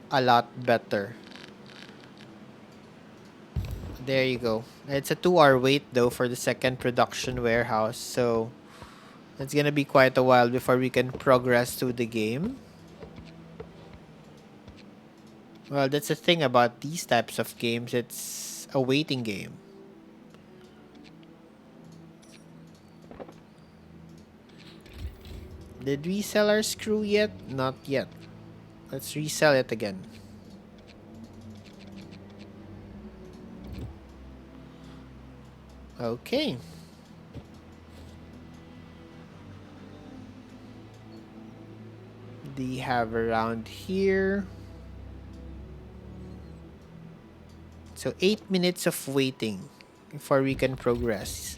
a lot better. There you go. It's a 2-hour wait though for the second production warehouse. So it's gonna be quite a while before we can progress through the game. Well, that's the thing about these types of games. It's a waiting game. Did we sell our screw yet? Not yet. Let's resell it again. Okay. Do you have around here? So 8 minutes of waiting before we can progress.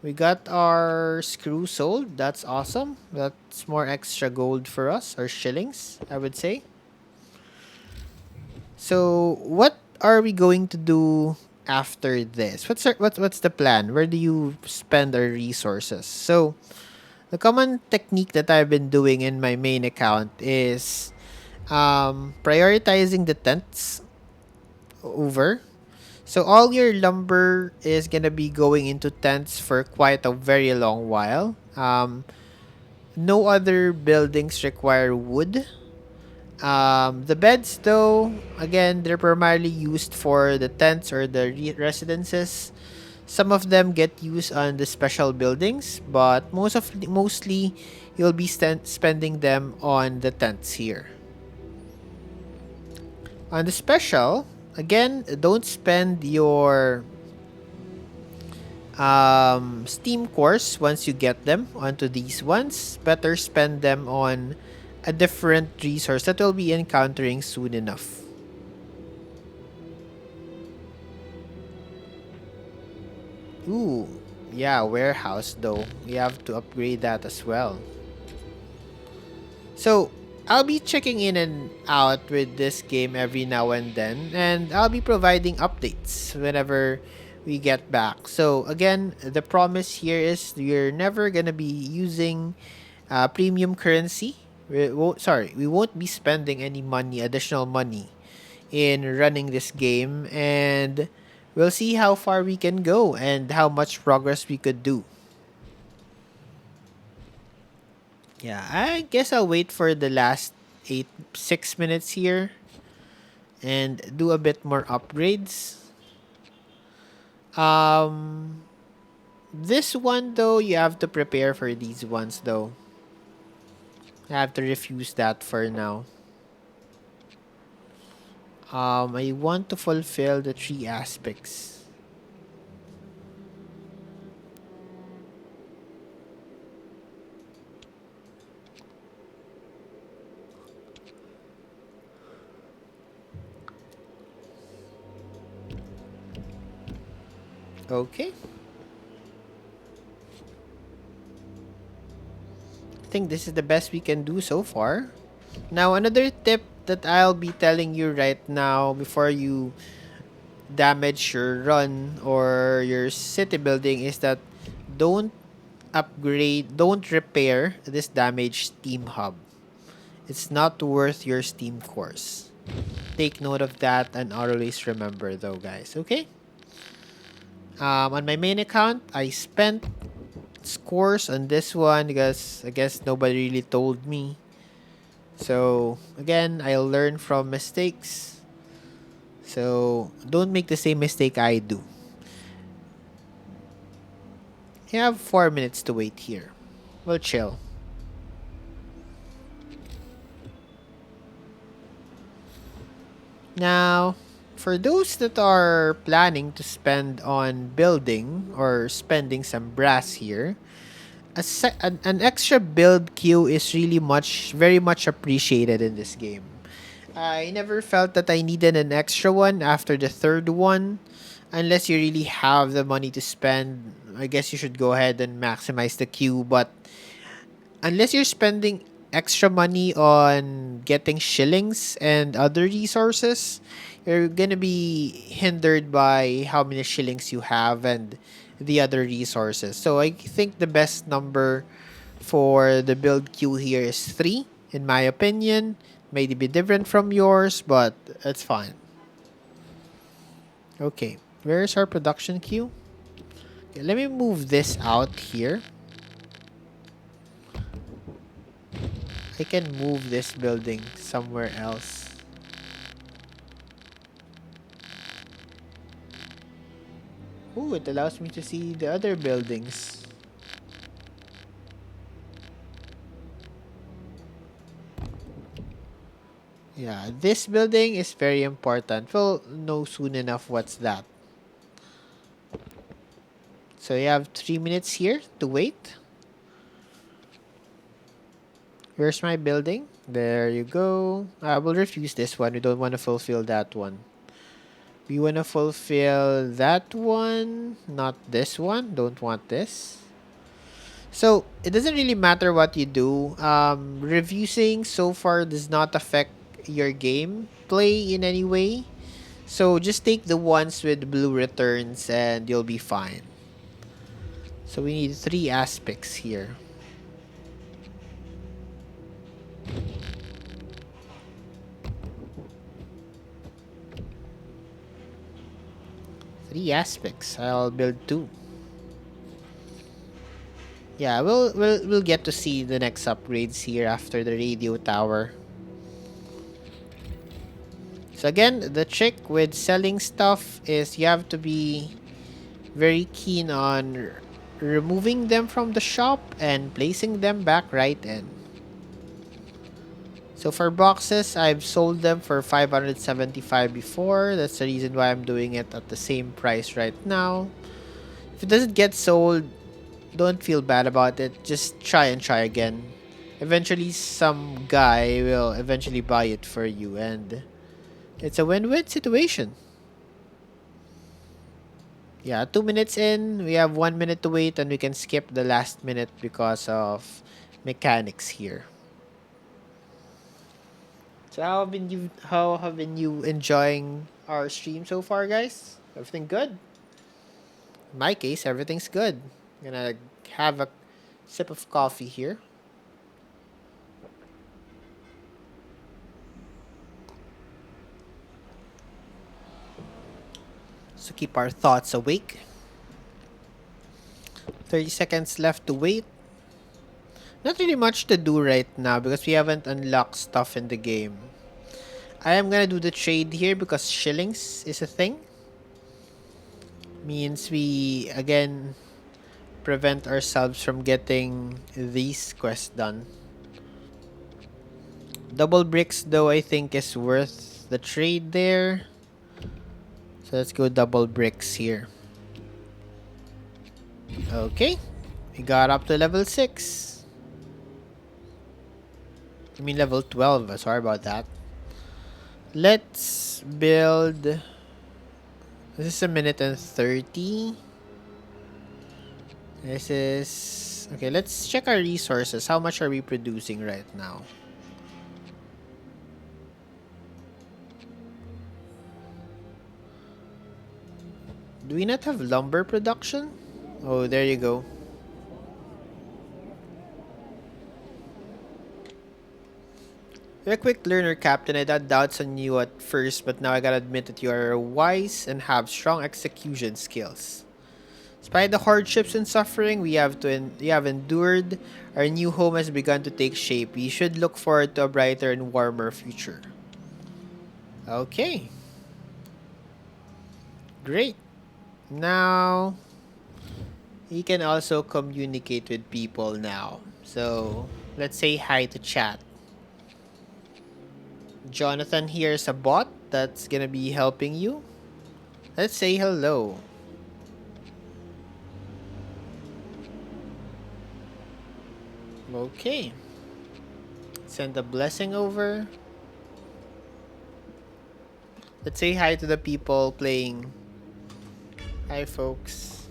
We got our screw sold. That's awesome. That's more extra gold for us, or shillings, I would say. So, what are we going to do after this? What's the plan? Where do you spend our resources? So, the common technique that I've been doing in my main account is prioritizing the tents over. So all your lumber is gonna be going into tents for quite a very long while. No other buildings require wood. The beds, though, again, they're primarily used for the tents or the residences. Some of them get used on the special buildings, but mostly you'll be spending them on the tents here. On the special, again, don't spend your Steam cores once you get them onto these ones. Better spend them on a different resource that we'll be encountering soon enough. Ooh, yeah, warehouse though. We have to upgrade that as well. So, I'll be checking in and out with this game every now and then, and I'll be providing updates whenever we get back. So, again, the promise here is you're never gonna be using premium currency. We won't be spending any money, additional money, in running this game, and we'll see how far we can go and how much progress we could do. Yeah, I guess I'll wait for the last 6 minutes here and do a bit more upgrades. Um, this one though, you have to prepare for these ones though. I have to refuse that for now. I want to fulfill the three aspects. Okay. I think this is the best we can do so far. Now, another tip that I'll be telling you right now before you damage your run or your city building is that don't don't repair this damaged Steam hub. It's not worth your Steam course. Take note of that and always remember though, guys, okay? On my main account, I spent scores on this one because I guess nobody really told me. So, again, I'll learn from mistakes. So, don't make the same mistake I do. You have 4 minutes to wait here. We'll chill. Now, for those that are planning to spend on building or spending some brass here, an extra build queue is very much appreciated in this game. I never felt that I needed an extra one after the third one. Unless you really have the money to spend, I guess you should go ahead and maximize the queue. But unless you're spending extra money on getting shillings and other resources, you're gonna be hindered by how many shillings you have and the other resources. So I think the best number for the build queue here is 3, in my opinion. Maybe be different from yours, but it's fine. Okay, where's our production queue? Okay, let me move this out here. I can move this building somewhere else. Ooh, it allows me to see the other buildings. Yeah, this building is very important. We'll know soon enough what's that. So you have 3 minutes here to wait. Where's my building? There you go. I will refuse this one. We don't want to fulfill that one. We want to fulfill that one, not this one. Don't want this. So, it doesn't really matter what you do. Reviewing so far does not affect your game play in any way. So, just take the ones with blue returns and you'll be fine. So, we need 3 aspects here. Three aspects. I'll build 2. Yeah, we'll get to see the next upgrades here after the radio tower. So again, the trick with selling stuff is you have to be very keen on removing them from the shop and placing them back right in. So for boxes, I've sold them for 575 before. That's the reason why I'm doing it at the same price right now. If it doesn't get sold, don't feel bad about it. Just try and try again. Eventually, some guy will eventually buy it for you, and it's a win-win situation. Yeah, 2 minutes in, we have 1 minute to wait, and we can skip the last minute because of mechanics here. So how have been you enjoying our stream so far, guys? Everything good? In my case, everything's good. I'm gonna have a sip of coffee here. So keep our thoughts awake. 30 seconds left to wait. Not really much to do right now because we haven't unlocked stuff in the game. I am gonna do the trade here because shillings is a thing. Means we, again, prevent ourselves from getting these quests done. Double bricks, though, I think is worth the trade there. So let's go double bricks here. Okay. We got up to level 6. I mean level 12. Sorry about that. Let's build... This is a minute and 30. This is... Okay, let's check our resources. How much are we producing right now? Do we not have lumber production? Oh, there you go. You're a quick learner, Captain. I had doubts on you at first, but now I gotta admit that you are wise and have strong execution skills. Despite the hardships and suffering we have endured, our new home has begun to take shape. We should look forward to a brighter and warmer future. Okay. Great. Now, he can also communicate with people now. So, let's say hi to chat. Jonathan here is a bot that's gonna be helping you. Let's say hello. Okay. Send a blessing over. Let's say hi to the people playing. Hi, folks.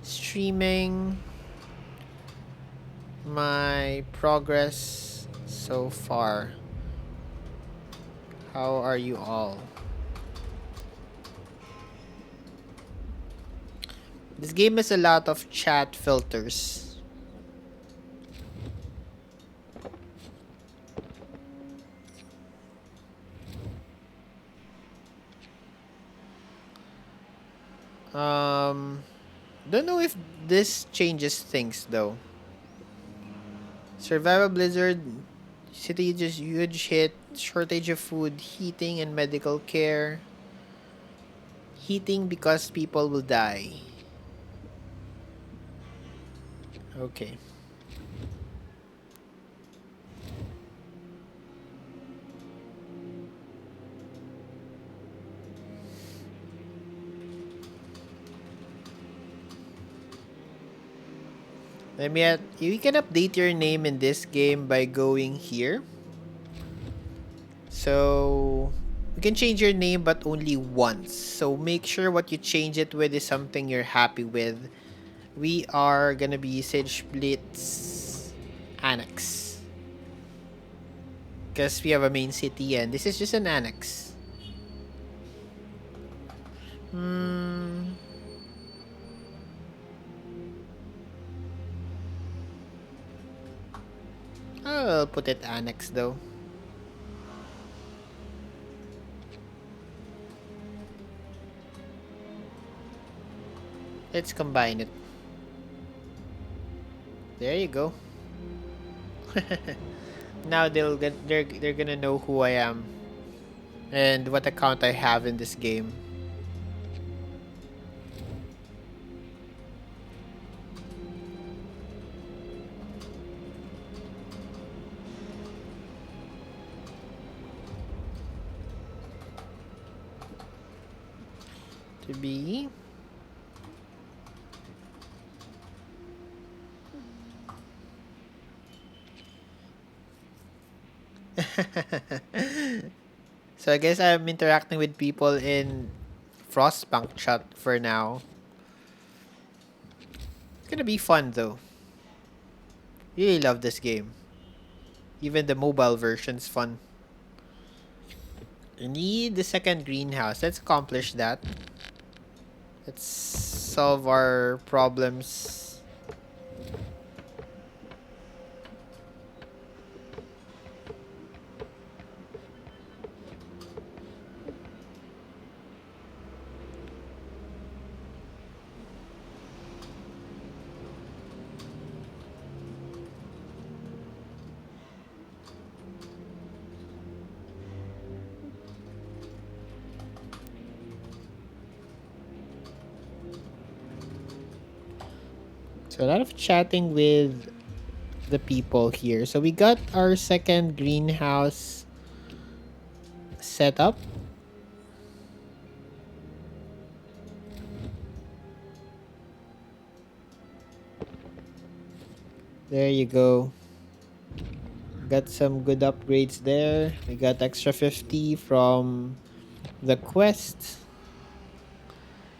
Streaming my progress so far. How are you all? This game has a lot of chat filters. Don't know if this changes things though. Survival blizzard, city just huge hit, shortage of food, heating and medical care. Heating because people will die. Okay. You can update your name in this game by going here. So, you can change your name but only once. So, make sure what you change it with is something you're happy with. We are gonna be Siege Blitz Annex. Because we have a main city and this is just an annex. I'll put it annex though. Let's combine it. There you go. Now they're gonna know who I am and what account I have in this game. To be So I guess I'm interacting with people in Frostpunk chat for now. It's gonna be fun though. Really love this game. Even the mobile version's fun. I need the second greenhouse. Let's accomplish that. Let's solve our problems. So a lot of chatting with the people here. So we got our second greenhouse set up. There you go. Got some good upgrades there. We got extra 50 from the quest.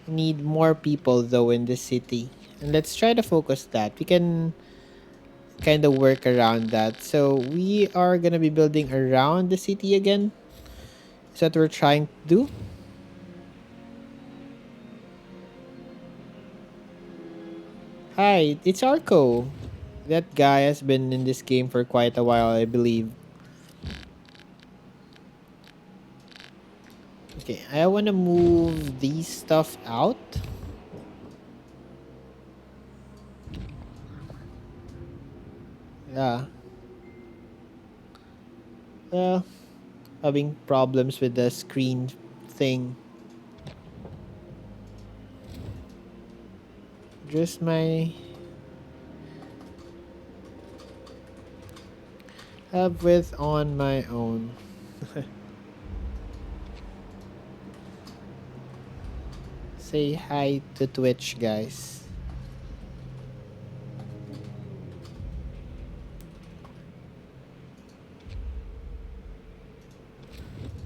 Need more people though in the city. And let's try to focus that. We can kind of work around that. So we are gonna be building around the city again. Is that what we're trying to do? Hi, it's Arco. That guy has been in this game for quite a while, I believe. Okay, I want to move these stuff out. Yeah. Uh, Having problems with the screen thing. Just my have with on my own. Say hi to Twitch, guys.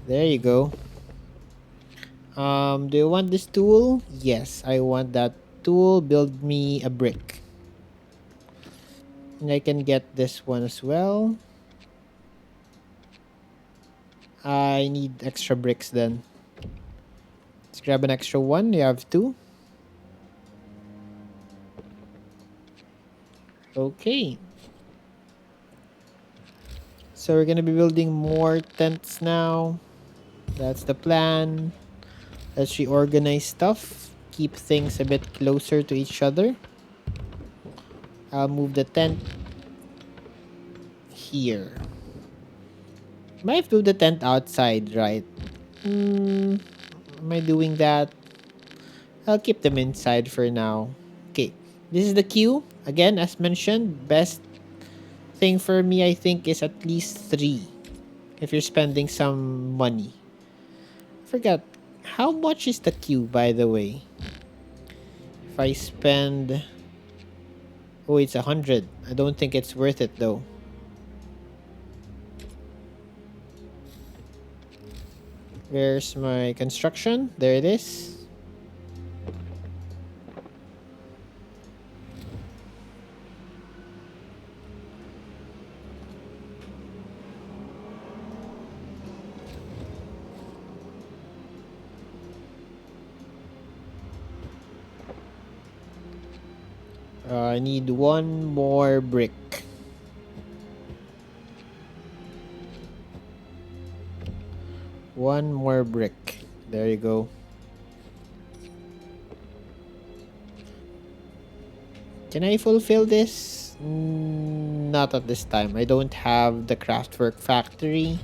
There you go. Do you want this tool? Yes, I want that tool. Build me a brick. And I can get this one as well. I need extra bricks then. Let's grab an extra one. You have two. Okay. So we're gonna be building more tents now. That's the plan. Let's reorganize stuff. Keep things a bit closer to each other. I'll move the tent here. Might move the tent outside, right? Am I doing that? I'll keep them inside for now. Okay, this is the queue. Again, as mentioned, best thing for me, I think, is at least 3 if you're spending some money. Forgot, how much is the queue, by the way? If I spend... Oh, it's 100. I don't think it's worth it, though. Where's my construction? There it is. I need one more brick. One more brick. There you go. Can I fulfill this? Not at this time. I don't have the craftwork factory.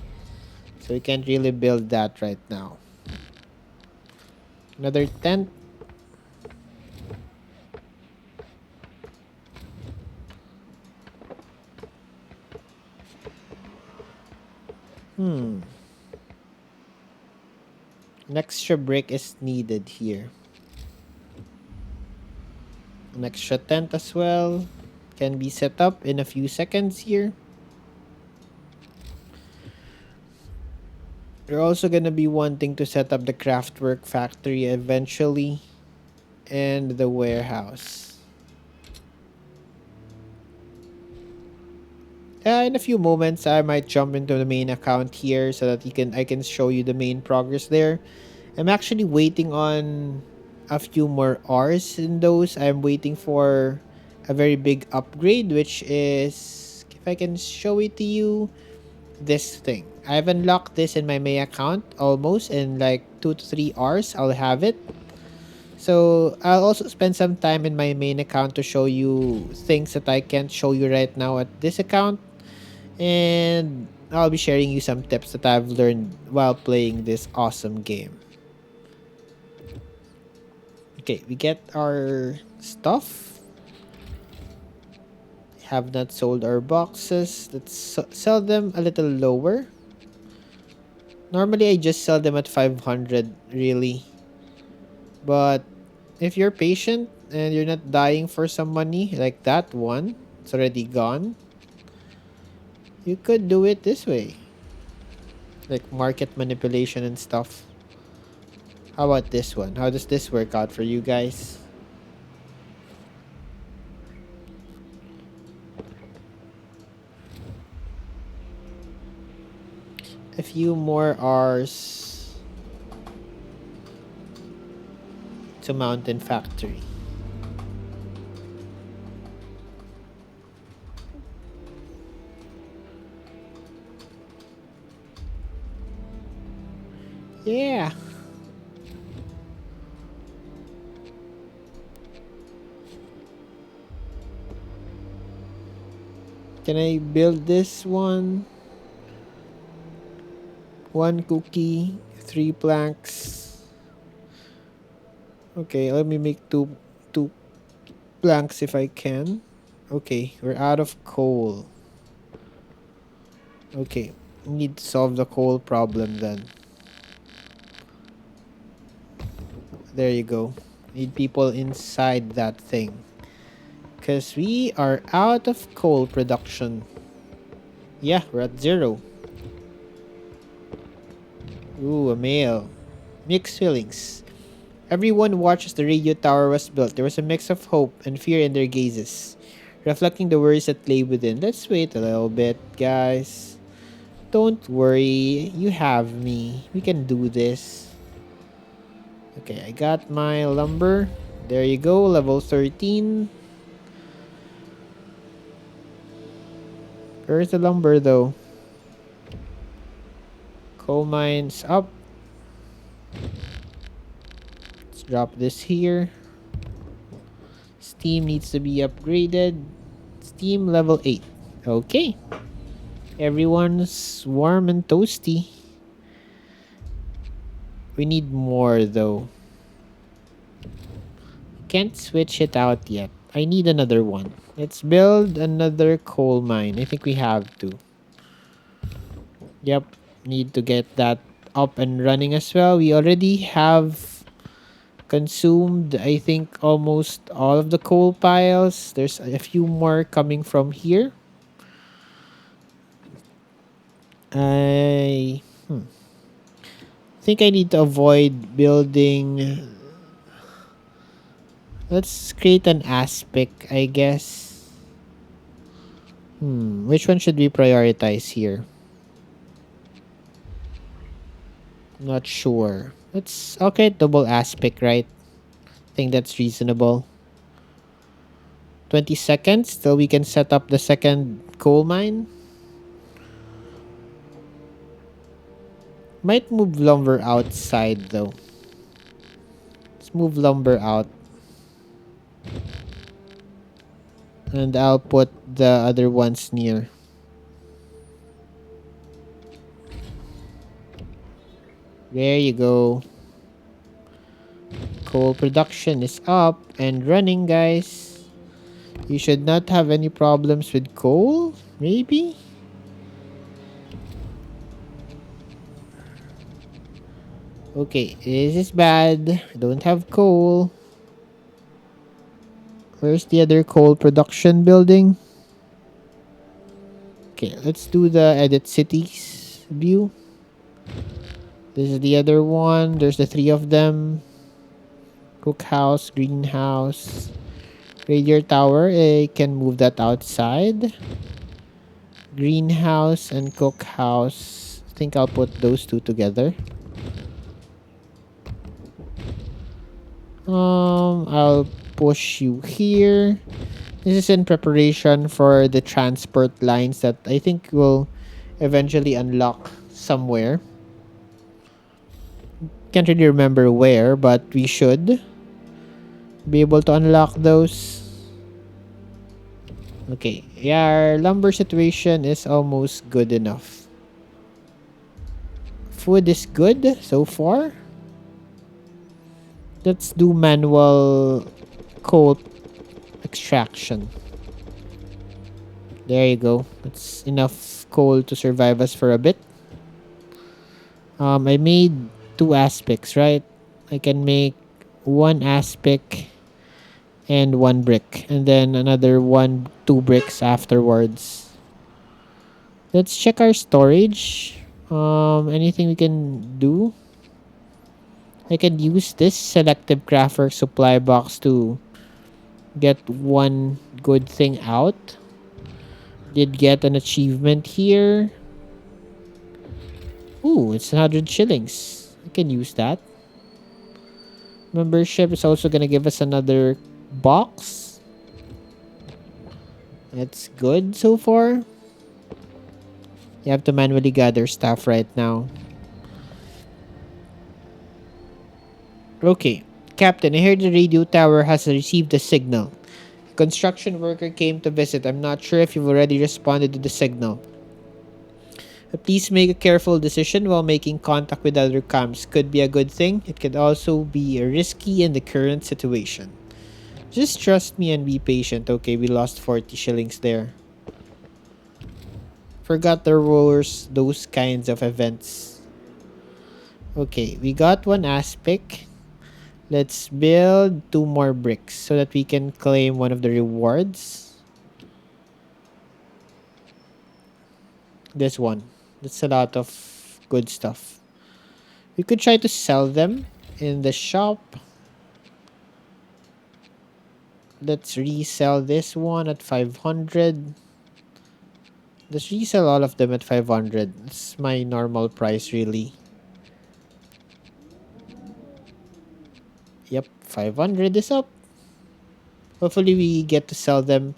So we can't really build that right now. Another tent. An extra brick is needed here. An extra tent as well can be set up in a few seconds here. We're also gonna be wanting to set up the craftwork factory eventually and the warehouse. In a few moments, I might jump into the main account here so that I can show you the main progress there. I'm actually waiting on a few more hours in those. I'm waiting for a very big upgrade, which is, if I can show it to you, this thing. I've unlocked this in my main account almost in like 2 to 3 hours. I'll have it. So I'll also spend some time in my main account to show you things that I can't show you right now at this account. And I'll be sharing you some tips that I've learned while playing this awesome game. Okay, we get our stuff. Have not sold our boxes. Let's sell them a little lower. Normally, I just sell them at 500, really. But if you're patient and you're not dying for some money, like that one, it's already gone, you could do it this way. Like market manipulation and stuff. How about this one? How does this work out for you guys? A few more R's to Mountain Factory. Yeah. Can I build this one? One cookie, 3 planks. Okay, let me make two planks if I can. Okay, we're out of coal. Okay, need to solve the coal problem then. There you go. Need people inside that thing. Because we are out of coal production. Yeah, we're at 0. Ooh, a male. Mixed feelings. Everyone watched as the radio tower was built. There was a mix of hope and fear in their gazes, reflecting the worries that lay within. Let's wait a little bit, guys. Don't worry, you have me. We can do this. Okay, I got my lumber. There you go, level 13. Where's the lumber though? Coal mines up. Let's drop this here. Steam needs to be upgraded. Steam level 8. Okay. Everyone's warm and toasty. We need more though. Can't switch it out yet. I need another one. Let's build another coal mine. I think we have to. Yep. Need to get that up and running as well. We already have consumed, I think, almost all of the coal piles. There's a few more coming from here. I think I need to avoid building. Let's create an aspect, I guess. Which one should we prioritize here? Not sure. I'll create double aspect, right? I think that's reasonable. 20 seconds till we can set up the second coal mine. Might move lumber outside though. Let's move lumber out. And I'll put the other ones near. There you go. Coal production is up and running, guys. You should not have any problems with coal, maybe? Okay, this is bad. I don't have coal. Where's the other coal production building? Okay, let's do the edit cities view. This is the other one. There's the 3 of them. Cookhouse, greenhouse, radio tower. I can move that outside. Greenhouse and cookhouse. I think I'll put those 2 together. I'll push you here. This is in preparation for the transport lines that I think will eventually unlock somewhere. Can't really remember where, but we should be able to unlock those. Okay, yeah, our lumber situation is almost good enough. Food is good so far. Let's do manual coal extraction. There you go. That's enough coal to survive us for a bit. I made two aspects, right? I can make one aspect and one brick, and then another one, two bricks afterwards. Let's check our storage. Anything we can do? I can use this selective craftwork supply box to get one good thing out. Did get an achievement here. Ooh, it's 100 shillings. I can use that. Membership is also gonna give us another box. That's good so far. You have to manually gather stuff right now. Okay. Captain, I heard the radio tower has received a signal. A construction worker came to visit. I'm not sure if you've already responded to the signal. Please make a careful decision while making contact with other comms. Could be a good thing. It could also be risky in the current situation. Just trust me and be patient. Okay, we lost 40 shillings there. Forgot there were those kinds of events. Okay, we got one aspect. Let's build two more bricks so that we can claim one of the rewards. This one. That's a lot of good stuff. We could try to sell them in the shop. Let's resell this one at 500. Let's resell all of them at 500. It's my normal price, really. Yep, 500 is up. Hopefully we get to sell them.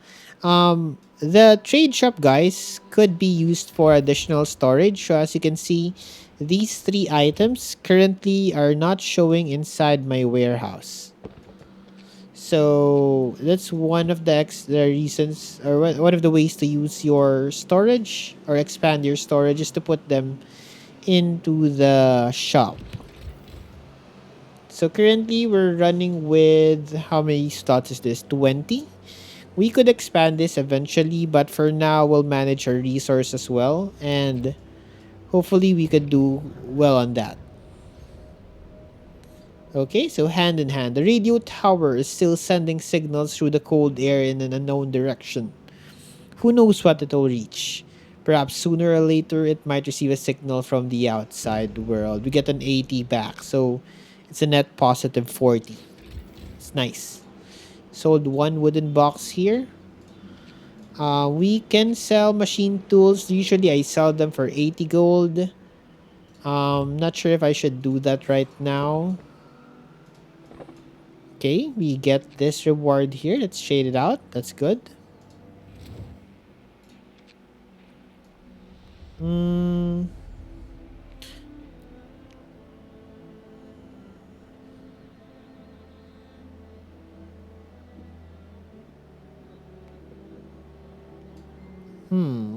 The trade shop, guys, could be used for additional storage. So as you can see, these three items currently are not showing inside my warehouse. So that's one of the extra reasons, or one of the ways to use your storage or expand your storage is to put them into the shop. So currently we're running with, how many slots is this? 20. We could expand this eventually, but for now we'll manage our resources well, and hopefully we could do well on that. Okay, so hand in hand, the radio tower is still sending signals through the cold air in an unknown direction. Who knows what it'll reach? Perhaps sooner or later it might receive a signal from the outside world. We get an 80 back, so it's a net positive 40. It's nice. Sold one wooden box here. We can sell machine tools. Usually I sell them for 80 gold. Not sure if I should do that right now. Okay, we get this reward here. Let's shade it out. That's good.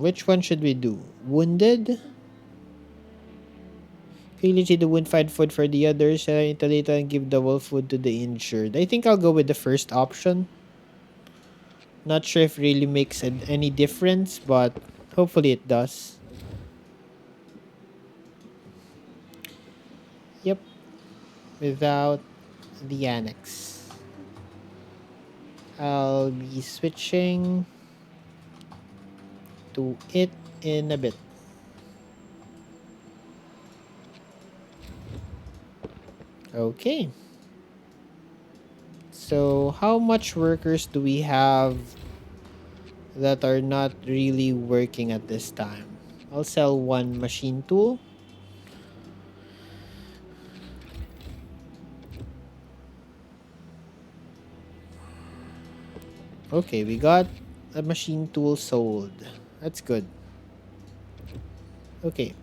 Which one should we do? Wounded? Failure to wound find food for the others. Later and give double food to the injured. I think I'll go with the first option. Not sure if it really makes any difference, but hopefully it does. Yep. Without the annex. I'll be switching to it in a bit. Okay. So how much workers do we have that are not really working at this time? I'll sell one machine tool. Okay, we got a machine tool sold. That's good. Okay.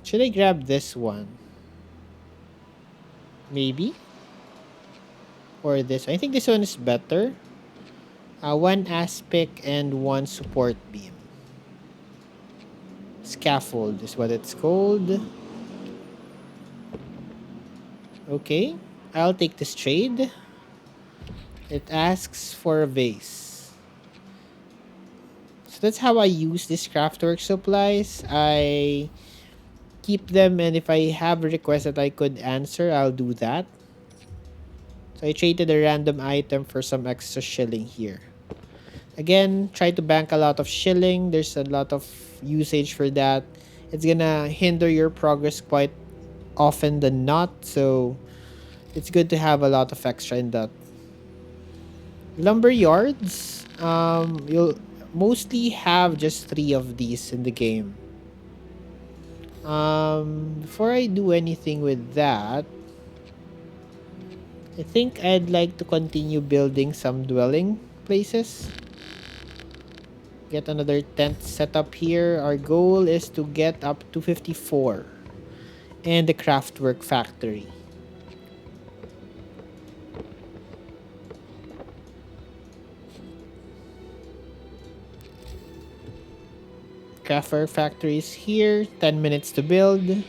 Should I grab this one? Maybe? Or this one? I think this one is better. One aspect and one support beam. Scaffold is what it's called. Okay. I'll take this trade. It asks for a vase. So that's how I use these craftwork supplies. I keep them, and if I have a request that I could answer, I'll do that. So I traded a random item for some extra shilling here. Again, try to bank a lot of shilling. There's a lot of usage for that. It's gonna hinder your progress quite often than not, so it's good to have a lot of extra in that. Lumber yards, you'll mostly have just 3 of these in the game. Before I do anything with that, I think I'd like to continue building some dwelling places. Get another tent set up here. Our goal is to get up to 54. And the craftwork factory. Craftwork factory is here. 10 minutes to build.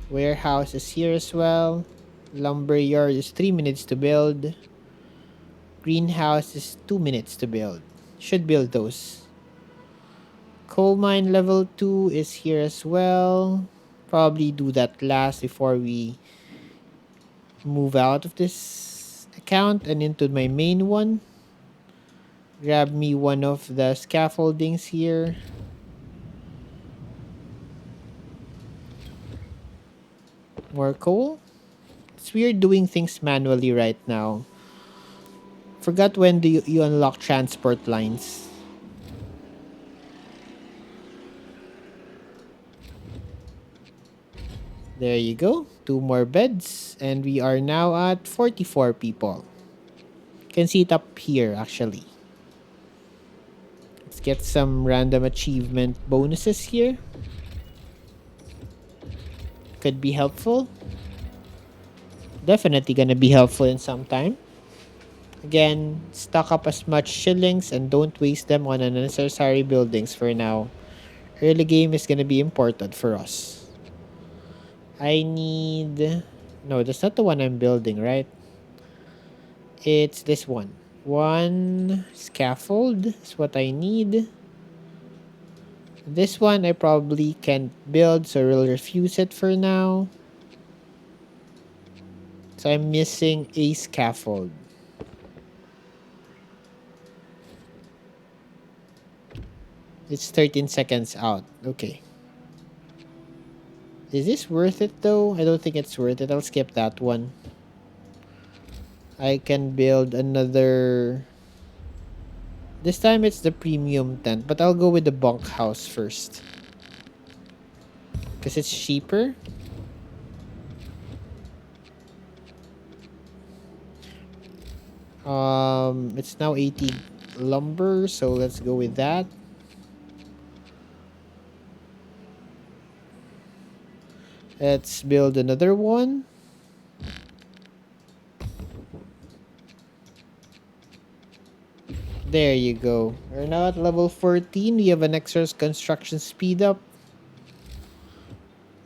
Warehouse is here as well. Lumber yard is 3 minutes to build. Greenhouse is 2 minutes to build. Should build those. Coal mine level 2 is here as well. Probably do that last before we move out of this account and into my main one. Grab me one of the scaffoldings here. More coal. It's weird doing things manually right now. Forgot when do you unlock transport lines. There you go. 2 more beds. And we are now at 44 people. Can see it up here actually. Let's get some random achievement bonuses here. Could be helpful. Definitely gonna be helpful in some time. Again, stock up as much shillings and don't waste them on unnecessary buildings for now. Early game is gonna be important for us. I need... No, that's not the one I'm building, right? It's this one. 1 scaffold is what I need. This one I probably can't build, so we'll refuse it for now. So I'm missing a scaffold. It's 13 seconds out. Okay. Is this worth it though? I don't think it's worth it. I'll skip that one. I can build another... This time it's the premium tent, but I'll go with the bunkhouse first. Because it's cheaper. It's now 80 lumber, so let's go with that. Let's build another one. There you go. We're now at level 14. We have an extra construction speed up.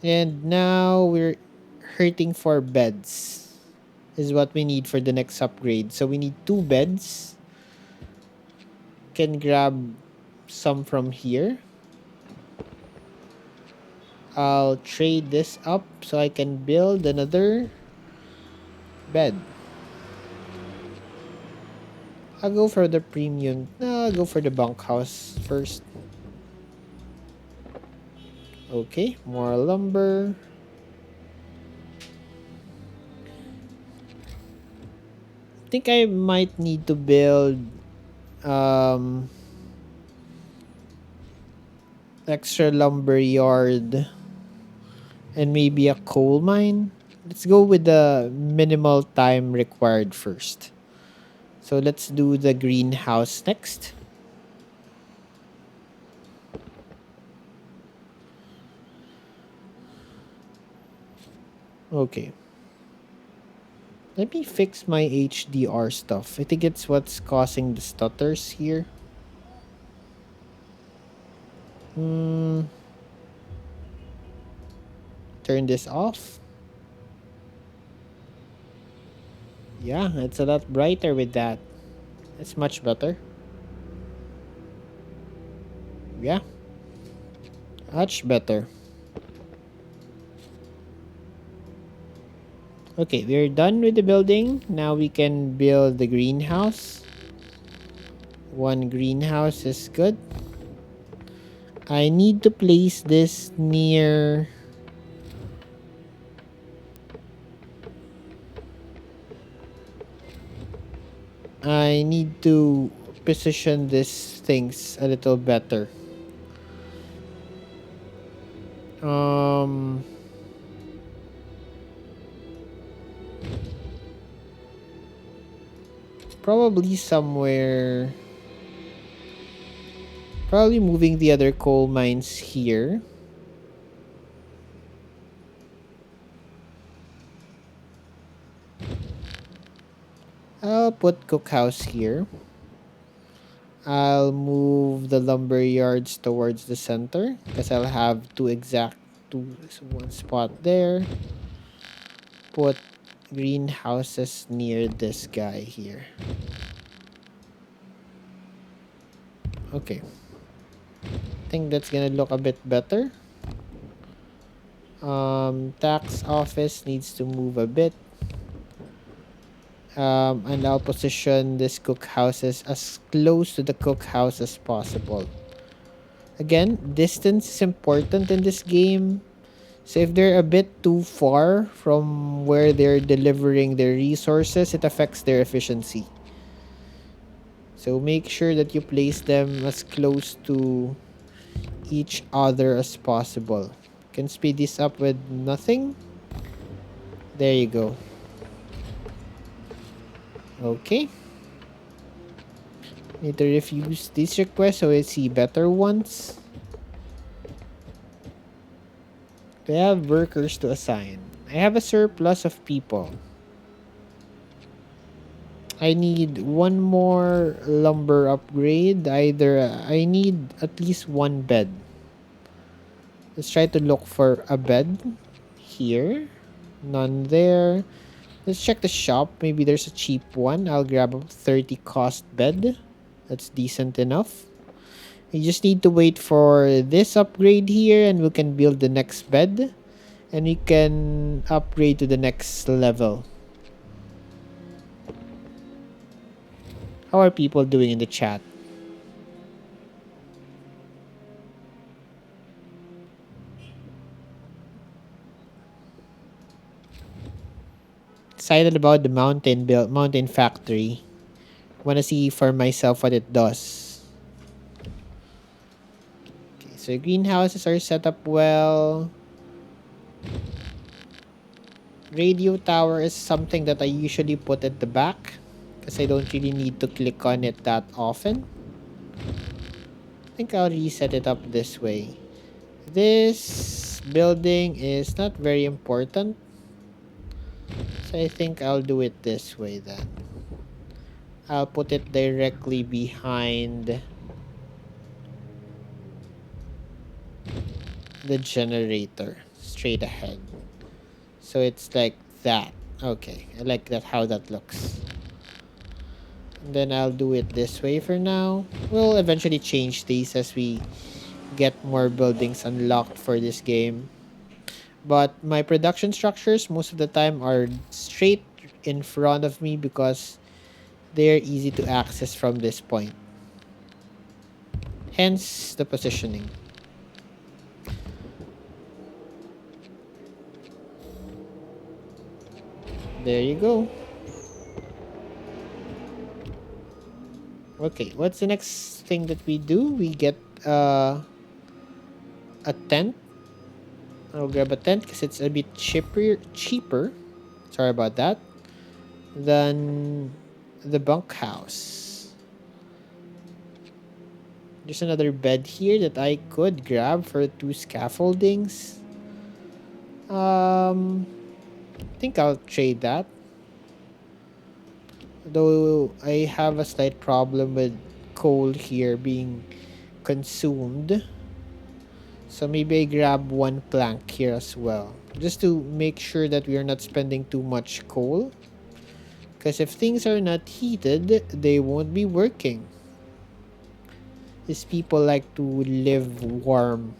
And now we're hurting for beds. Is what we need for the next upgrade. So we need 2 beds. Can grab some from here. I'll trade this up so I can build another bed. I'll go for the premium. No, I'll go for the bunkhouse first. Okay, more lumber. I think I might need to build extra lumber yard and maybe a coal mine. Let's go with the minimal time required first. So let's do the greenhouse next. Okay. Let me fix my HDR stuff. I think it's what's causing the stutters here. Turn this off. Yeah, it's a lot brighter with that. It's much better. Yeah. Much better. Okay, we're done with the building. Now we can build the greenhouse. One greenhouse is good. I need to place this near... I need to position these things a little better. Um, Probably somewhere... Probably moving the other coal mines here. I'll put cookhouse here. I'll move the lumber yards towards the center because I'll have one spot there. Put greenhouses near this guy here. Okay. I think that's gonna look a bit better. Tax office needs to move a bit. And I'll position this cookhouses as close to the cookhouse as possible. Again, distance is important in this game. So if they're a bit too far from where they're delivering their resources, it affects their efficiency. So make sure that you place them as close to each other as possible. Can speed this up with nothing. There you go. Okay. Need to refuse this request so I see better ones. They have workers to assign. I have a surplus of people. I need one more lumber upgrade. I need at least one bed. Let's try to look for a bed here. None there. Let's check the shop. Maybe there's a cheap one. I'll grab a 30 cost bed. That's decent enough. You just need to wait for this upgrade here and we can build the next bed. And we can upgrade to the next level. How are people doing in the chat? Excited about the mountain factory. Want to see for myself what it does. Okay, so greenhouses are set up well. Radio tower is something that I usually put at the back because I don't really need to click on it that often. I think I'll reset it up this way. This building is not very important, so I think I'll do it this way then. I'll put it directly behind the generator, straight ahead. So it's like that. Okay, I like that, how that looks. And then I'll do it this way for now. We'll eventually change these as we get more buildings unlocked for this game. But my production structures most of the time are straight in front of me because they're easy to access from this point. Hence the positioning. There you go. Okay, what's the next thing that we do? We get a tent. I'll grab a tent because it's a bit cheaper. Sorry about that. Than the bunkhouse. There's another bed here that I could grab for 2 scaffoldings. I think I'll trade that. Though I have a slight problem with coal here being consumed. So maybe I grab one plank here as well. Just to make sure that we are not spending too much coal. Because if things are not heated, they won't be working. These people like to live warm.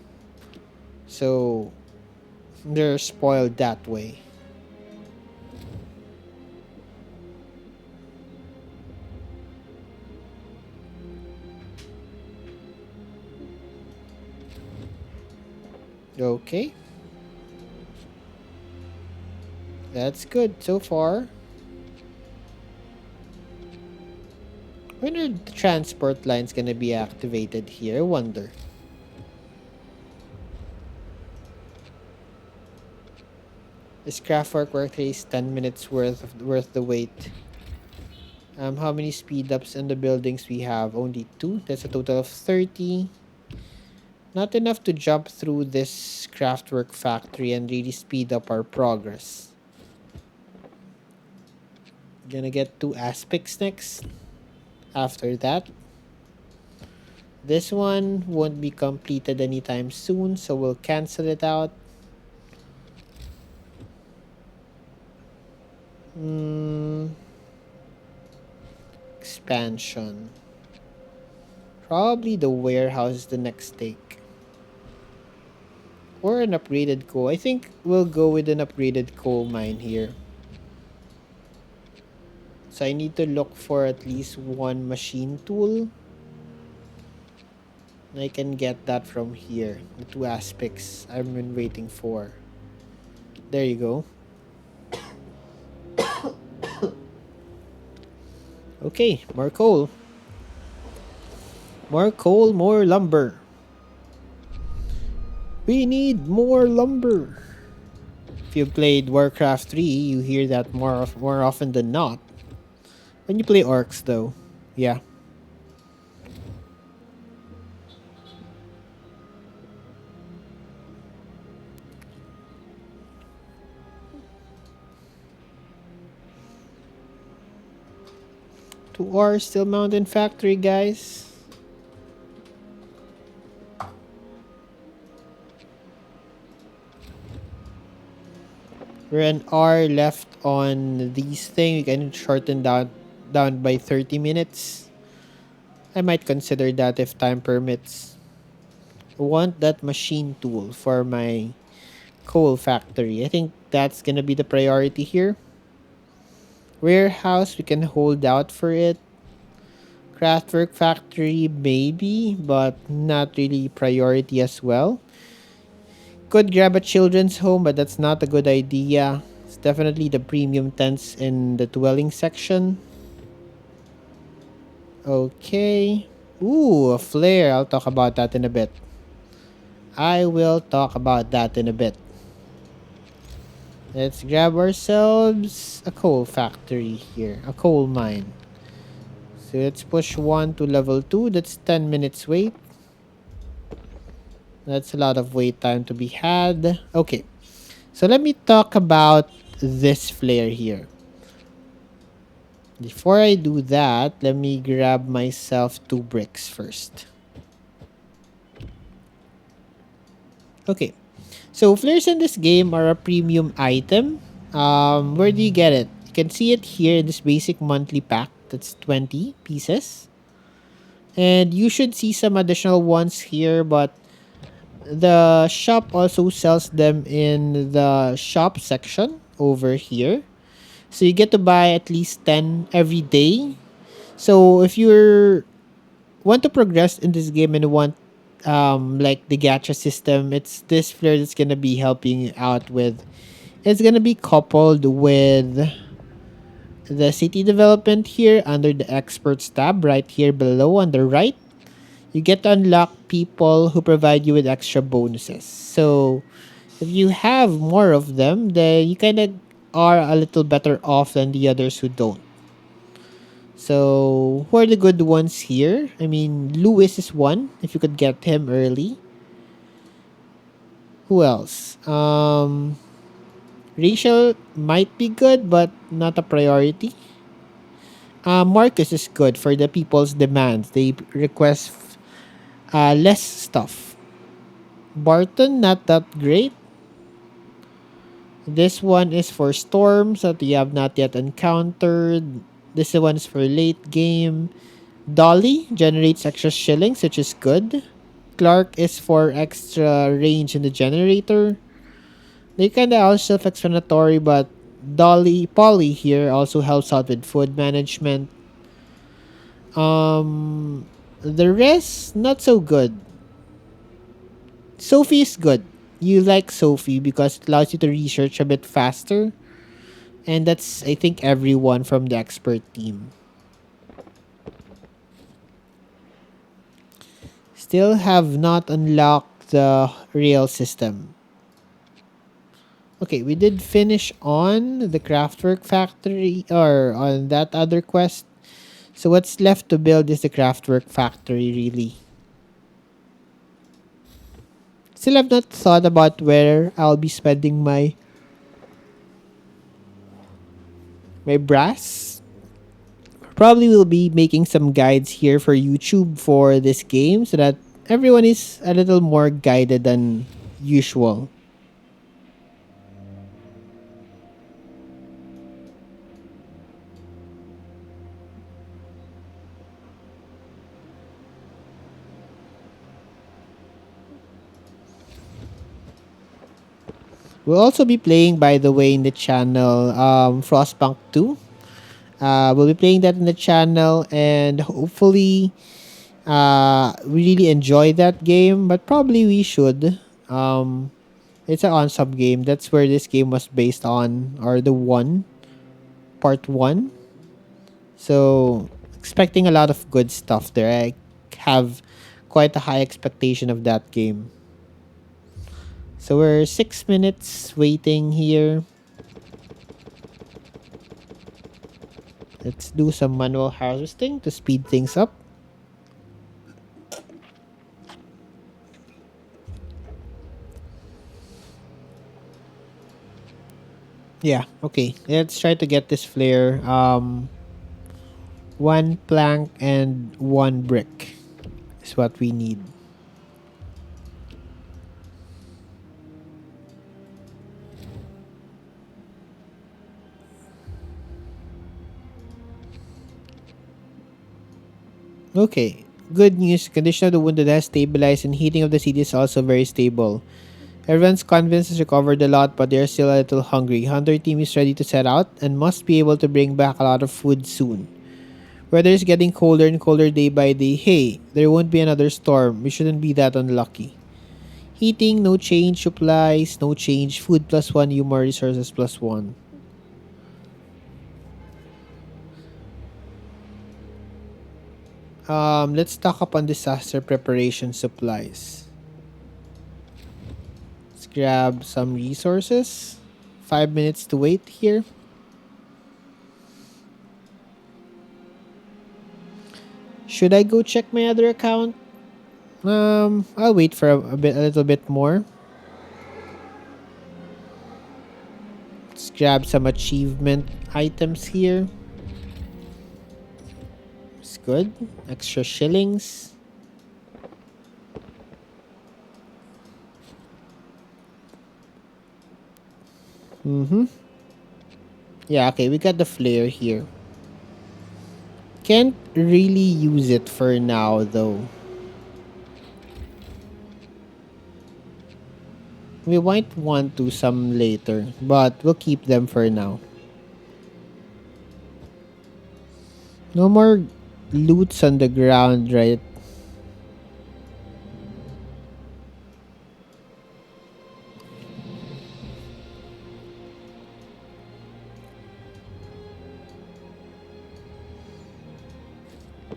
So they're spoiled that way. Okay, that's good so far. When are the transport lines gonna be activated here? I wonder. This craftwork work takes 10 minutes worth the wait. How many speed ups in the buildings we have? Only 2. That's a total of 30. Not enough to jump through this craftwork factory and really speed up our progress. Gonna get 2 aspects next. After that, this one won't be completed anytime soon, so we'll cancel it out. Expansion. Probably the warehouse is the next stake. Or an upgraded coal. I think we'll go with an upgraded coal mine here. So I need to look for at least one machine tool. And I can get that from here. The 2 aspects I've been waiting for. There you go. Okay, more coal. More coal, more lumber. We need more lumber. If you played Warcraft 3, you hear that more often than not. When you play orcs though. Yeah. To our Steel Mountain Factory, guys. We're an hour left on these things. We can shorten down by 30 minutes. I might consider that if time permits. I want that machine tool for my coal factory. I think that's gonna be the priority here. Warehouse, we can hold out for it. Craftwork factory, maybe, but not really priority as well. Could grab a children's home, but that's not a good idea. It's definitely the premium tents in the dwelling section. Okay. Ooh, a flare. I'll talk about that in a bit. I will talk about that in a bit. Let's grab ourselves a coal factory here. A coal mine. So let's push 1 to level 2. That's 10 minutes wait. That's a lot of wait time to be had. Okay. So let me talk about this flare here. Before I do that, let me grab myself 2 bricks first. Okay. So flares in this game are a premium item. Where do you get it? You can see it here in this basic monthly pack. That's 20 pieces. And you should see some additional ones here, but the shop also sells them in the shop section over here. So you get to buy at least 10 every day. So if you're want to progress in this game and want like the gacha system, it's this flare that's gonna be helping out with. It's gonna be coupled with the city development here under the experts tab right here below on the right. You get to unlock people who provide you with extra bonuses. So if you have more of them, then you kind of are a little better off than the others who don't. So who are the good ones here? I mean, Lewis is one. If you could get him early. Who else? Rachel might be good, but not a priority. Marcus is good for the people's demands. They request less stuff. Barton, not that great. This one is for storms that you have not yet encountered. This one is for late game. Dolly generates extra shillings, which is good. Clark is for extra range in the generator. They kind of are self-explanatory, but Polly here also helps out with food management. The rest not so good. Sophie is good. you like Sophie because it allows you to research a bit faster. And that's, I think, everyone from the expert team. Still have not unlocked the rail system. Okay, we did finish on the craftwork factory or on that other quest. So what's left to build is the craftwork factory, really. Still have not thought about where I'll be spending my brass. Probably will be making some guides here for YouTube for this game so that everyone is a little more guided than usual. We'll also be playing, by the way, in the channel Frostpunk 2. We'll be playing that in the channel, and hopefully, we really enjoy that game. But probably we should. It's an on-sub game. That's where this game was based on, or the one part one. So expecting a lot of good stuff there. I have quite a high expectation of that game. So we're 6 minutes waiting here. Let's do some manual harvesting to speed things up. Yeah, okay. Let's try to get this flare. One plank and one brick is what we need. Okay. Good news. Condition of the wounded has stabilized and heating of the city is also very stable. Everyone's confidence has recovered a lot, but they're still a little hungry. Hunter team is ready to set out and must be able to bring back a lot of food soon. Weather is getting colder and colder day by day. Hey, there won't be another storm. We shouldn't be that unlucky. Heating, no change. Supplies, no change. Food plus one. Humor resources plus one. Let's stock up on disaster preparation supplies. Let's grab some resources. 5 minutes to wait here. Should I go check my other account? I'll wait for a little bit more. Let's grab some achievement items here. It's good. Extra shillings. Mm-hmm. Yeah, okay, we got the flare here. Can't really use it for now, though. We might want to some later, but we'll keep them for now. No more loots on the ground, right?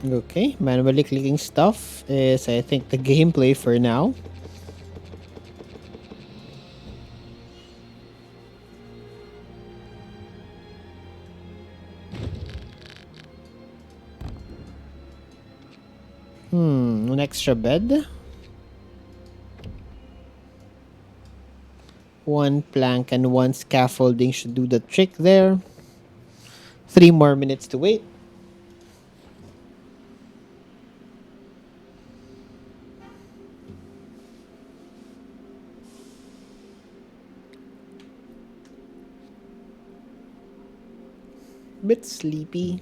Okay, manually clicking stuff is, I think, the gameplay for now. An extra bed. One plank and one scaffolding should do the trick there. 3 more minutes to wait. Bit sleepy.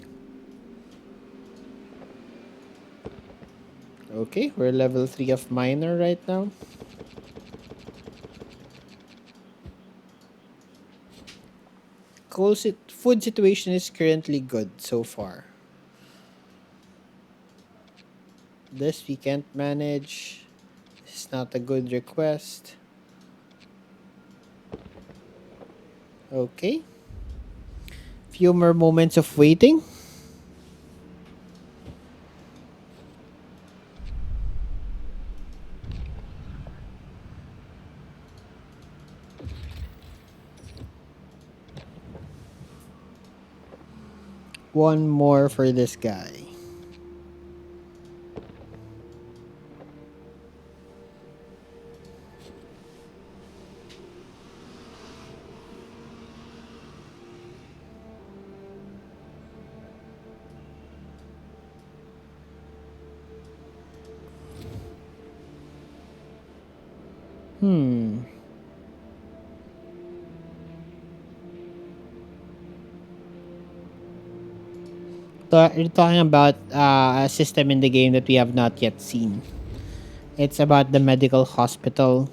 Okay, we're level 3 of miner right now. Food situation is currently good so far. This we can't manage. This is not a good request. Okay. Few more moments of waiting. One more for this guy. Hmm. You're talking about a system in the game that we have not yet seen. It's about the medical hospital.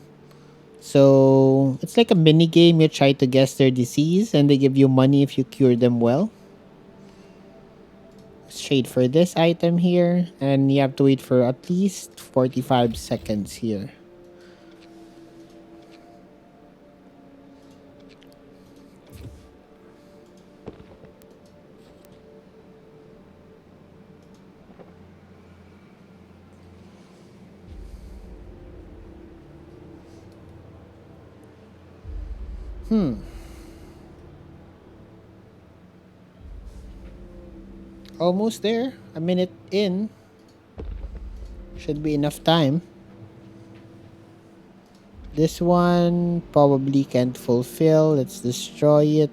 So it's like a mini game. You try to guess their disease, and they give you money if you cure them well. Straight for this item here, and you have to wait for at least 45 seconds here. Hmm. Almost there. A minute in. Should be enough time. This one probably can't fulfill. Let's destroy it.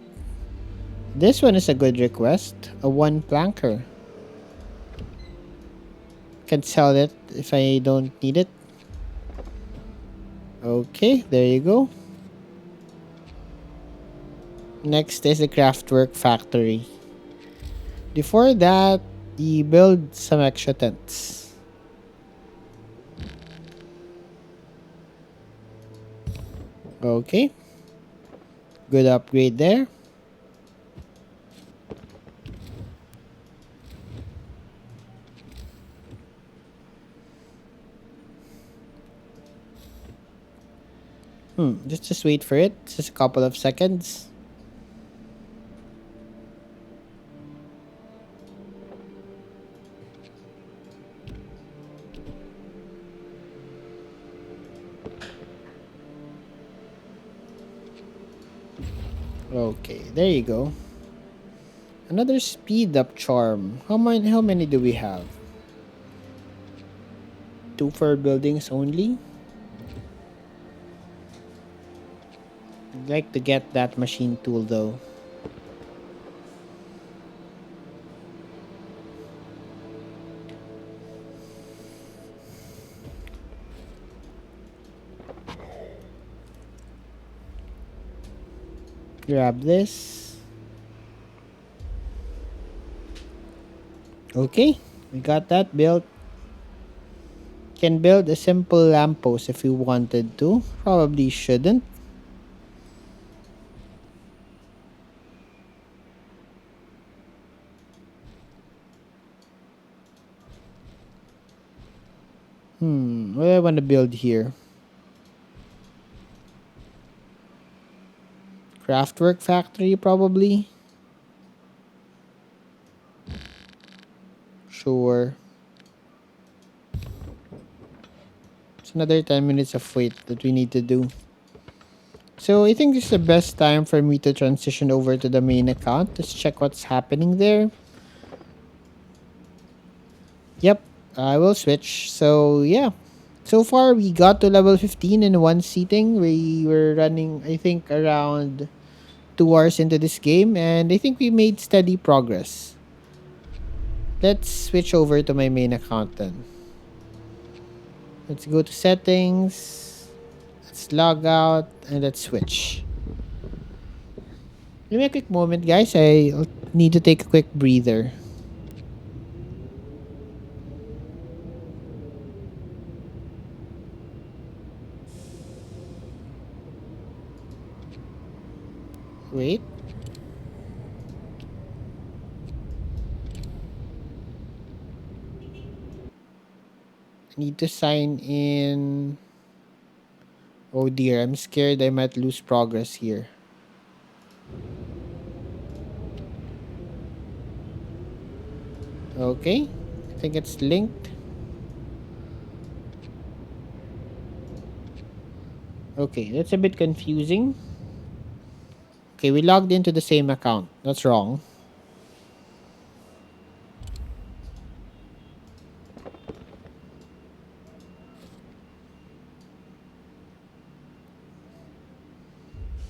This one is a good request. A one planker. Can sell it if I don't need it. Okay, there you go. Next is the craftwork factory. Before that, you build some extra tents. Okay, good upgrade there. Just wait for it. Just a couple of seconds. Okay, there you go. Another speed up charm. How many do we have? Two for buildings only? I'd like to get that machine tool though. Grab this. Okay, we got that built. Can build a simple lamppost if we wanted to. Probably shouldn't. What do I want to build here? Craftwork factory, probably. Sure. It's another 10 minutes of wait that we need to do. So I think this is the best time for me to transition over to the main account. Let's check what's happening there. Yep, I will switch. So yeah. So far we got to level 15 in one seating. We were running I think around 2 hours into this game and I think we made steady progress. Let's switch over to my main account then. Let's go to settings. Let's log out and let's switch. Give me a quick moment, guys. I need to take a quick breather. Wait. I need to sign in. Oh dear, I'm scared I might lose progress here. Okay. I think it's linked. Okay, that's a bit confusing. Okay, we logged into the same account. That's wrong.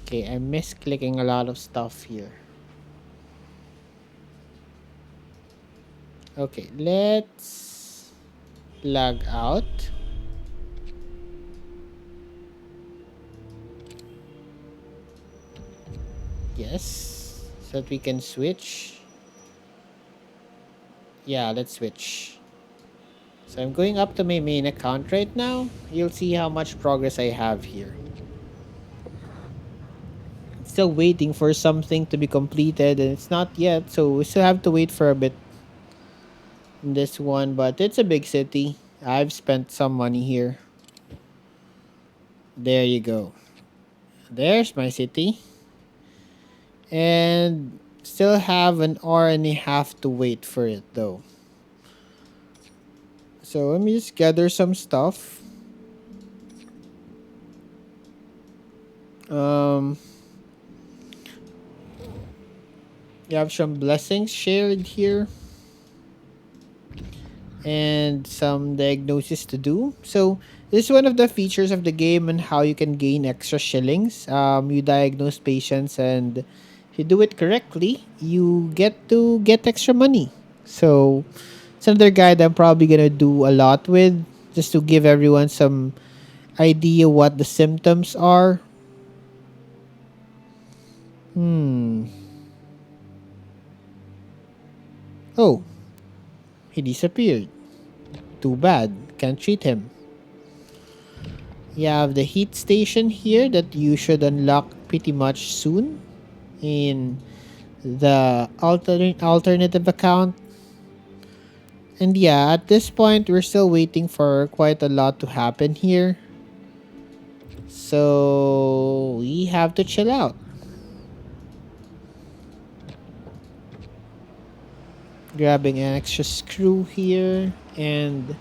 Okay, I misclicking a lot of stuff here. Okay, let's log out. Yes. So that we can switch. Yeah, let's switch. So I'm going up to my main account right now. You'll see how much progress I have here. Still waiting for something to be completed and it's not yet, so we still have to wait for a bit in this one, but it's a big city. I've spent some money here. There you go. There's my city. And still have an hour and a half to wait for it though. So let me just gather some stuff. Um you have some blessings shared here and some diagnosis to do. So this is one of the features of the game and how you can gain extra shillings. You diagnose patients, and if you do it correctly, you get to get extra money. So it's another guide I'm probably gonna do a lot with, just to give everyone some idea what the symptoms are. Hmm. Oh, he disappeared. Too bad. Can't treat him. You have the heat station here that you should unlock pretty much soon in the alternative account. And yeah, at this point, we're still waiting for quite a lot to happen here. So we have to chill out. Grabbing an extra screw here and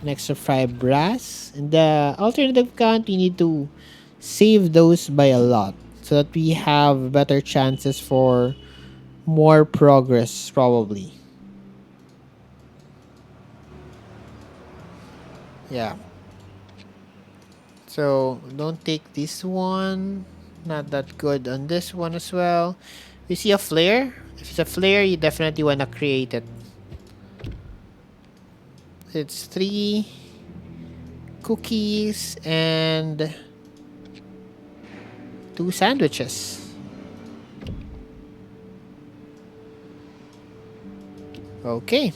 an extra 5 brass. In the alternative account, we need to save those by a lot so that we have better chances for more progress, probably. Yeah. So don't take this one. Not that good on this one as well. You see a flare? If it's a flare, you definitely want to create it. It's 3 cookies and 2 sandwiches. Okay.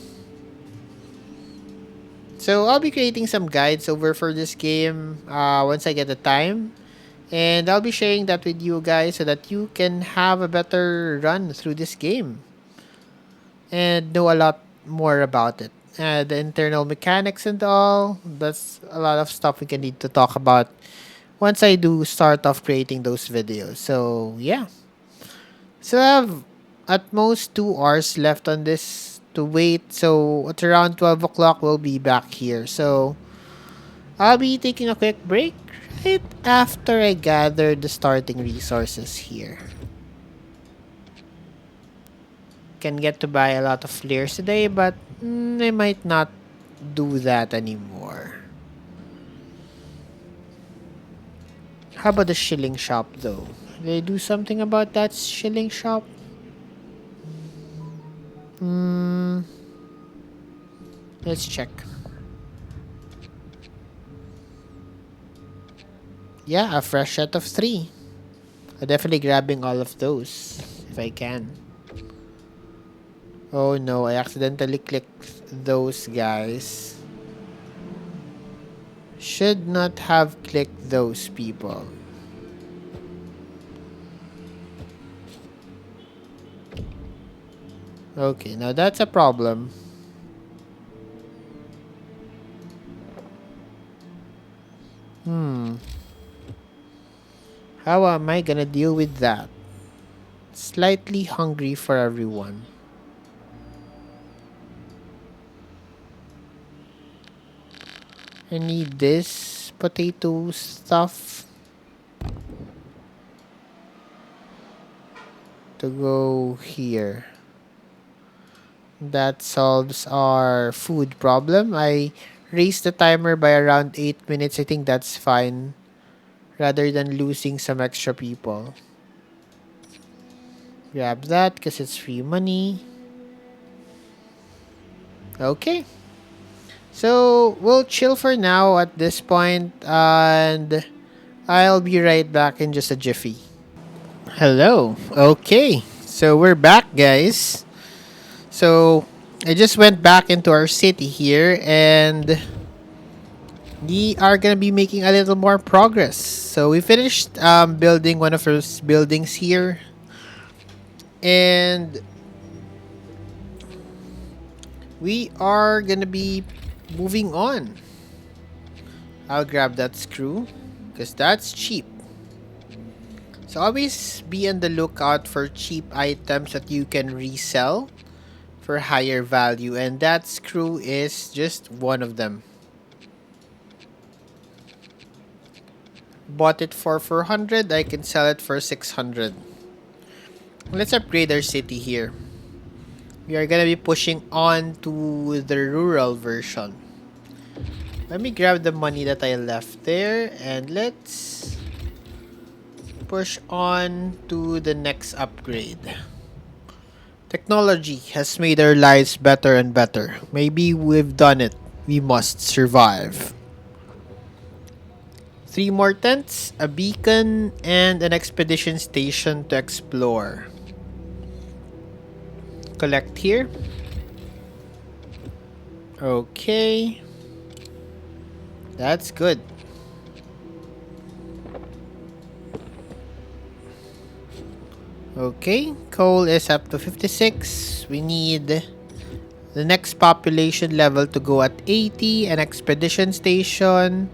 So I'll be creating some guides over for this game once I get the time. And I'll be sharing that with you guys so that you can have a better run through this game and know a lot more about it. The internal mechanics and all, that's a lot of stuff we can need to talk about once I do start off creating those videos. So, yeah. So, I have at most 2 hours left on this to wait. So, at around 12 o'clock, we'll be back here. So, I'll be taking a quick break right after I gather the starting resources here. Can get to buy a lot of flares today, but I might not do that anymore. How about the shilling shop though? Did they do something about that shilling shop? Hmm, let's check. Yeah, a fresh set of 3. I'm definitely grabbing all of those if I can. Oh no, I accidentally clicked those guys. Should not have clicked those people. Okay, now that's a problem. Hmm. How am I gonna deal with that? Slightly hungry for everyone. I need this potato stuff to go here. That solves our food problem. I raised the timer by around 8 minutes. I think that's fine. Rather than losing some extra people. Grab that because it's free money. Okay. So we'll chill for now at this point, and I'll be right back in just a jiffy. Hello. Okay. So we're back, guys. So I just went back into our city here, and we are gonna be making a little more progress. So we finished building one of our buildings here, and we are gonna be moving on. I'll grab that screw because that's cheap. So always be on the lookout for cheap items that you can resell for higher value, and that screw is just one of them. Bought it for 400, I can sell it for 600. Let's upgrade our city here. We are gonna be pushing on to the rural version. Let me grab the money that I left there, and let's push on to the next upgrade. Technology has made our lives better and better. Maybe we've done it. We must survive. 3 more tents, a beacon, and an expedition station to explore. Collect here. Okay. That's good. Okay, coal is up to 56. We need the next population level to go at 80, an expedition station,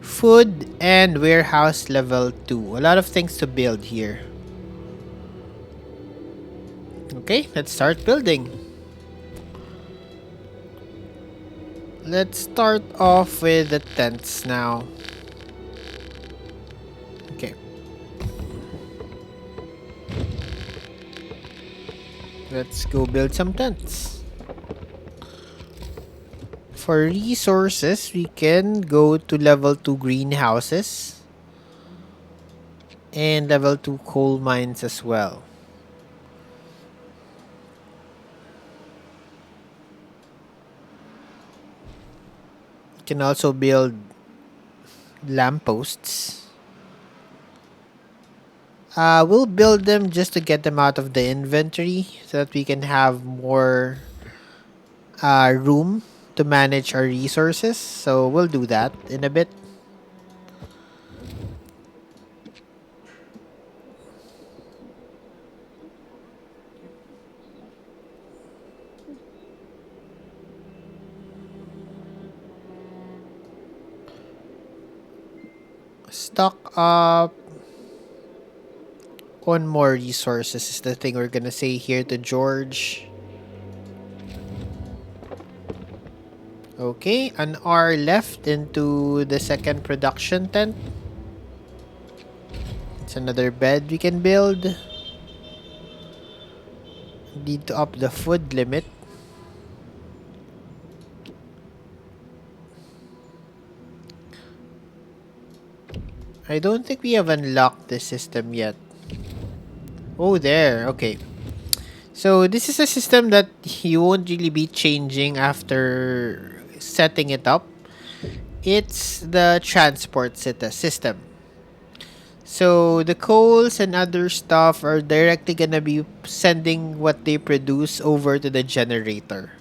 food, and warehouse level 2. A lot of things to build here. Okay, let's start building. Let's start off with the tents now. Okay. Let's go build some tents. For resources, we can go to level 2 greenhouses and level 2 coal mines as well. You can also build lampposts. We'll build them just to get them out of the inventory so that we can have more room to manage our resources. So we'll do that in a bit. Stock up on more resources is the thing we're gonna say here to George. Okay, an hour left into the second production tent. It's another bed we can build. Need to up the food limit. I don't think we have unlocked the system yet. Oh, there. Okay. So this is a system that you won't really be changing after setting it up. It's the transport system. So the coals and other stuff are directly gonna be sending what they produce over to the generator.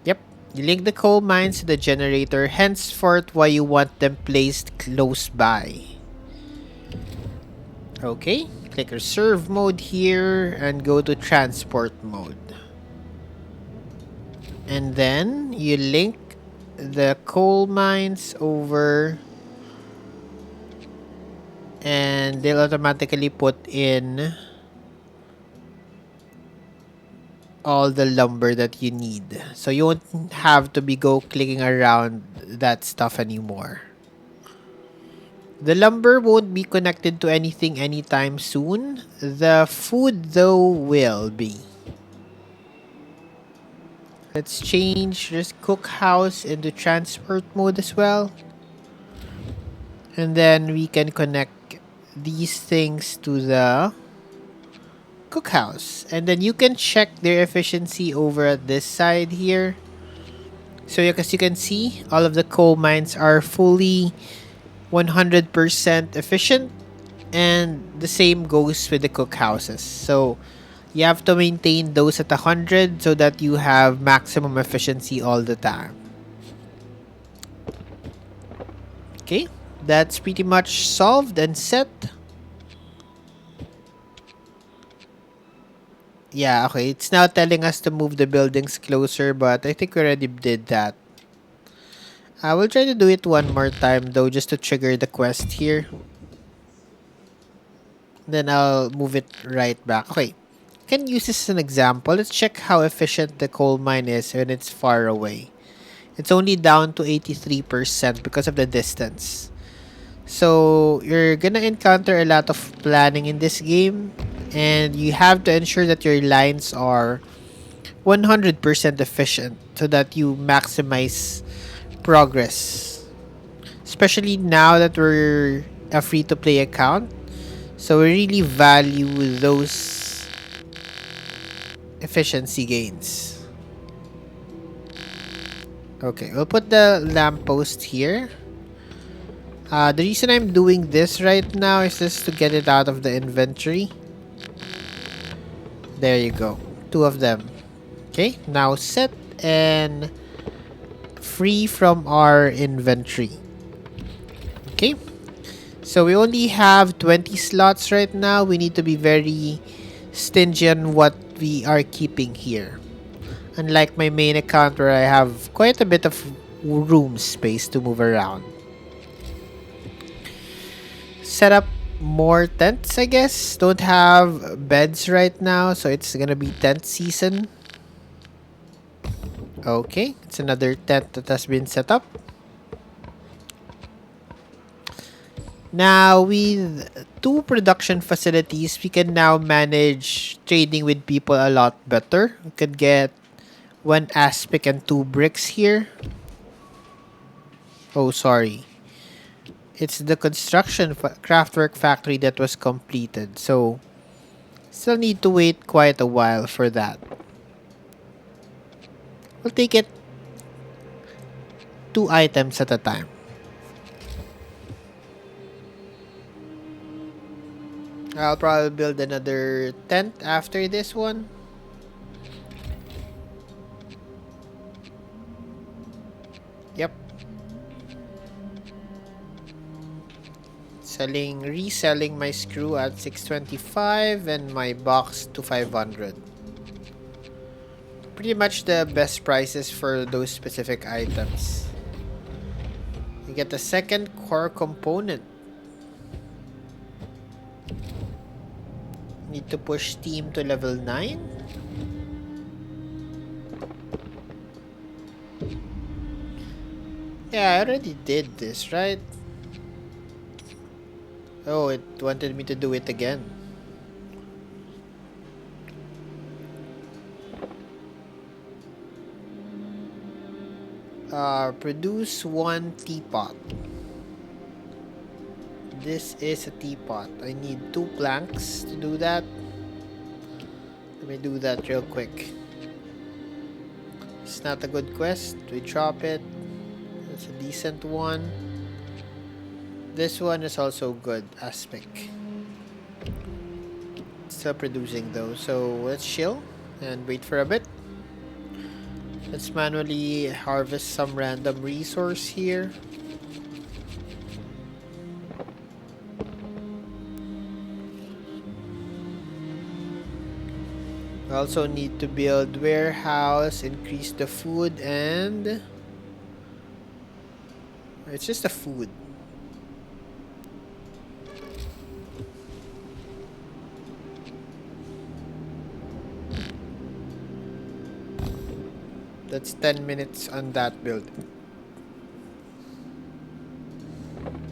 Yep. You link the coal mines to the generator, henceforth why you want them placed close by. Okay, click reserve mode here and go to transport mode. And then you link the coal mines over and they'll automatically put in all the lumber that you need. So you won't have to be go clicking around that stuff anymore. The lumber won't be connected to anything anytime soon. The food though will be. Let's change this cookhouse into transport mode as well. And then we can connect these things to the cookhouse. And then you can check their efficiency over at this side here. So as you can see, all of the coal mines are fully 100% efficient. And the same goes with the cookhouses. So you have to maintain those at 100 so that you have maximum efficiency all the time. Okay, that's pretty much solved and set. Yeah, okay, it's now telling us to move the buildings closer, but I think we already did that. I will try to do it one more time though, just to trigger the quest here. Then I'll move it right back. Okay, can use this as an example. Let's check how efficient the coal mine is when it's far away. It's only down to 83% because of the distance. So you're gonna encounter a lot of planning in this game, and you have to ensure that your lines are 100% efficient so that you maximize progress. Especially now that we're a free-to-play account, so we really value those efficiency gains. Okay, we'll put the lamppost here. The reason I'm doing this right now is just to get it out of the inventory. There you go. Two of them. Okay, now set and free from our inventory. Okay, so we only have 20 slots right now. We need to be very stingy on what we are keeping here. Unlike my main account where I have quite a bit of room space to move around. Set up more tents, I guess. Don't have beds right now, so it's gonna be tent season. Okay, it's another tent that has been set up. Now, with two production facilities, we can now manage trading with people a lot better. We could get one aspic and two bricks here. Oh, sorry. It's the construction craftwork factory that was completed. So, still need to wait quite a while for that. We'll take it 2 items at a time. I'll probably build another tent after this one. Yep. Reselling my screw at 625 and my box to 500. Pretty much the best prices for those specific items. You get the second core component. Need to push Steam to level 9. Yeah, I already did this, right? Oh, it wanted me to do it again. Produce one teapot. This is a teapot. I need 2 planks to do that. Let me do that real quick. It's not a good quest. We drop it. It's a decent one. This one is also good aspect. Still producing though, so let's chill and wait for a bit. Let's manually harvest some random resource here. We also need to build warehouse, increase the food, and it's just the food. that's 10 minutes on that build.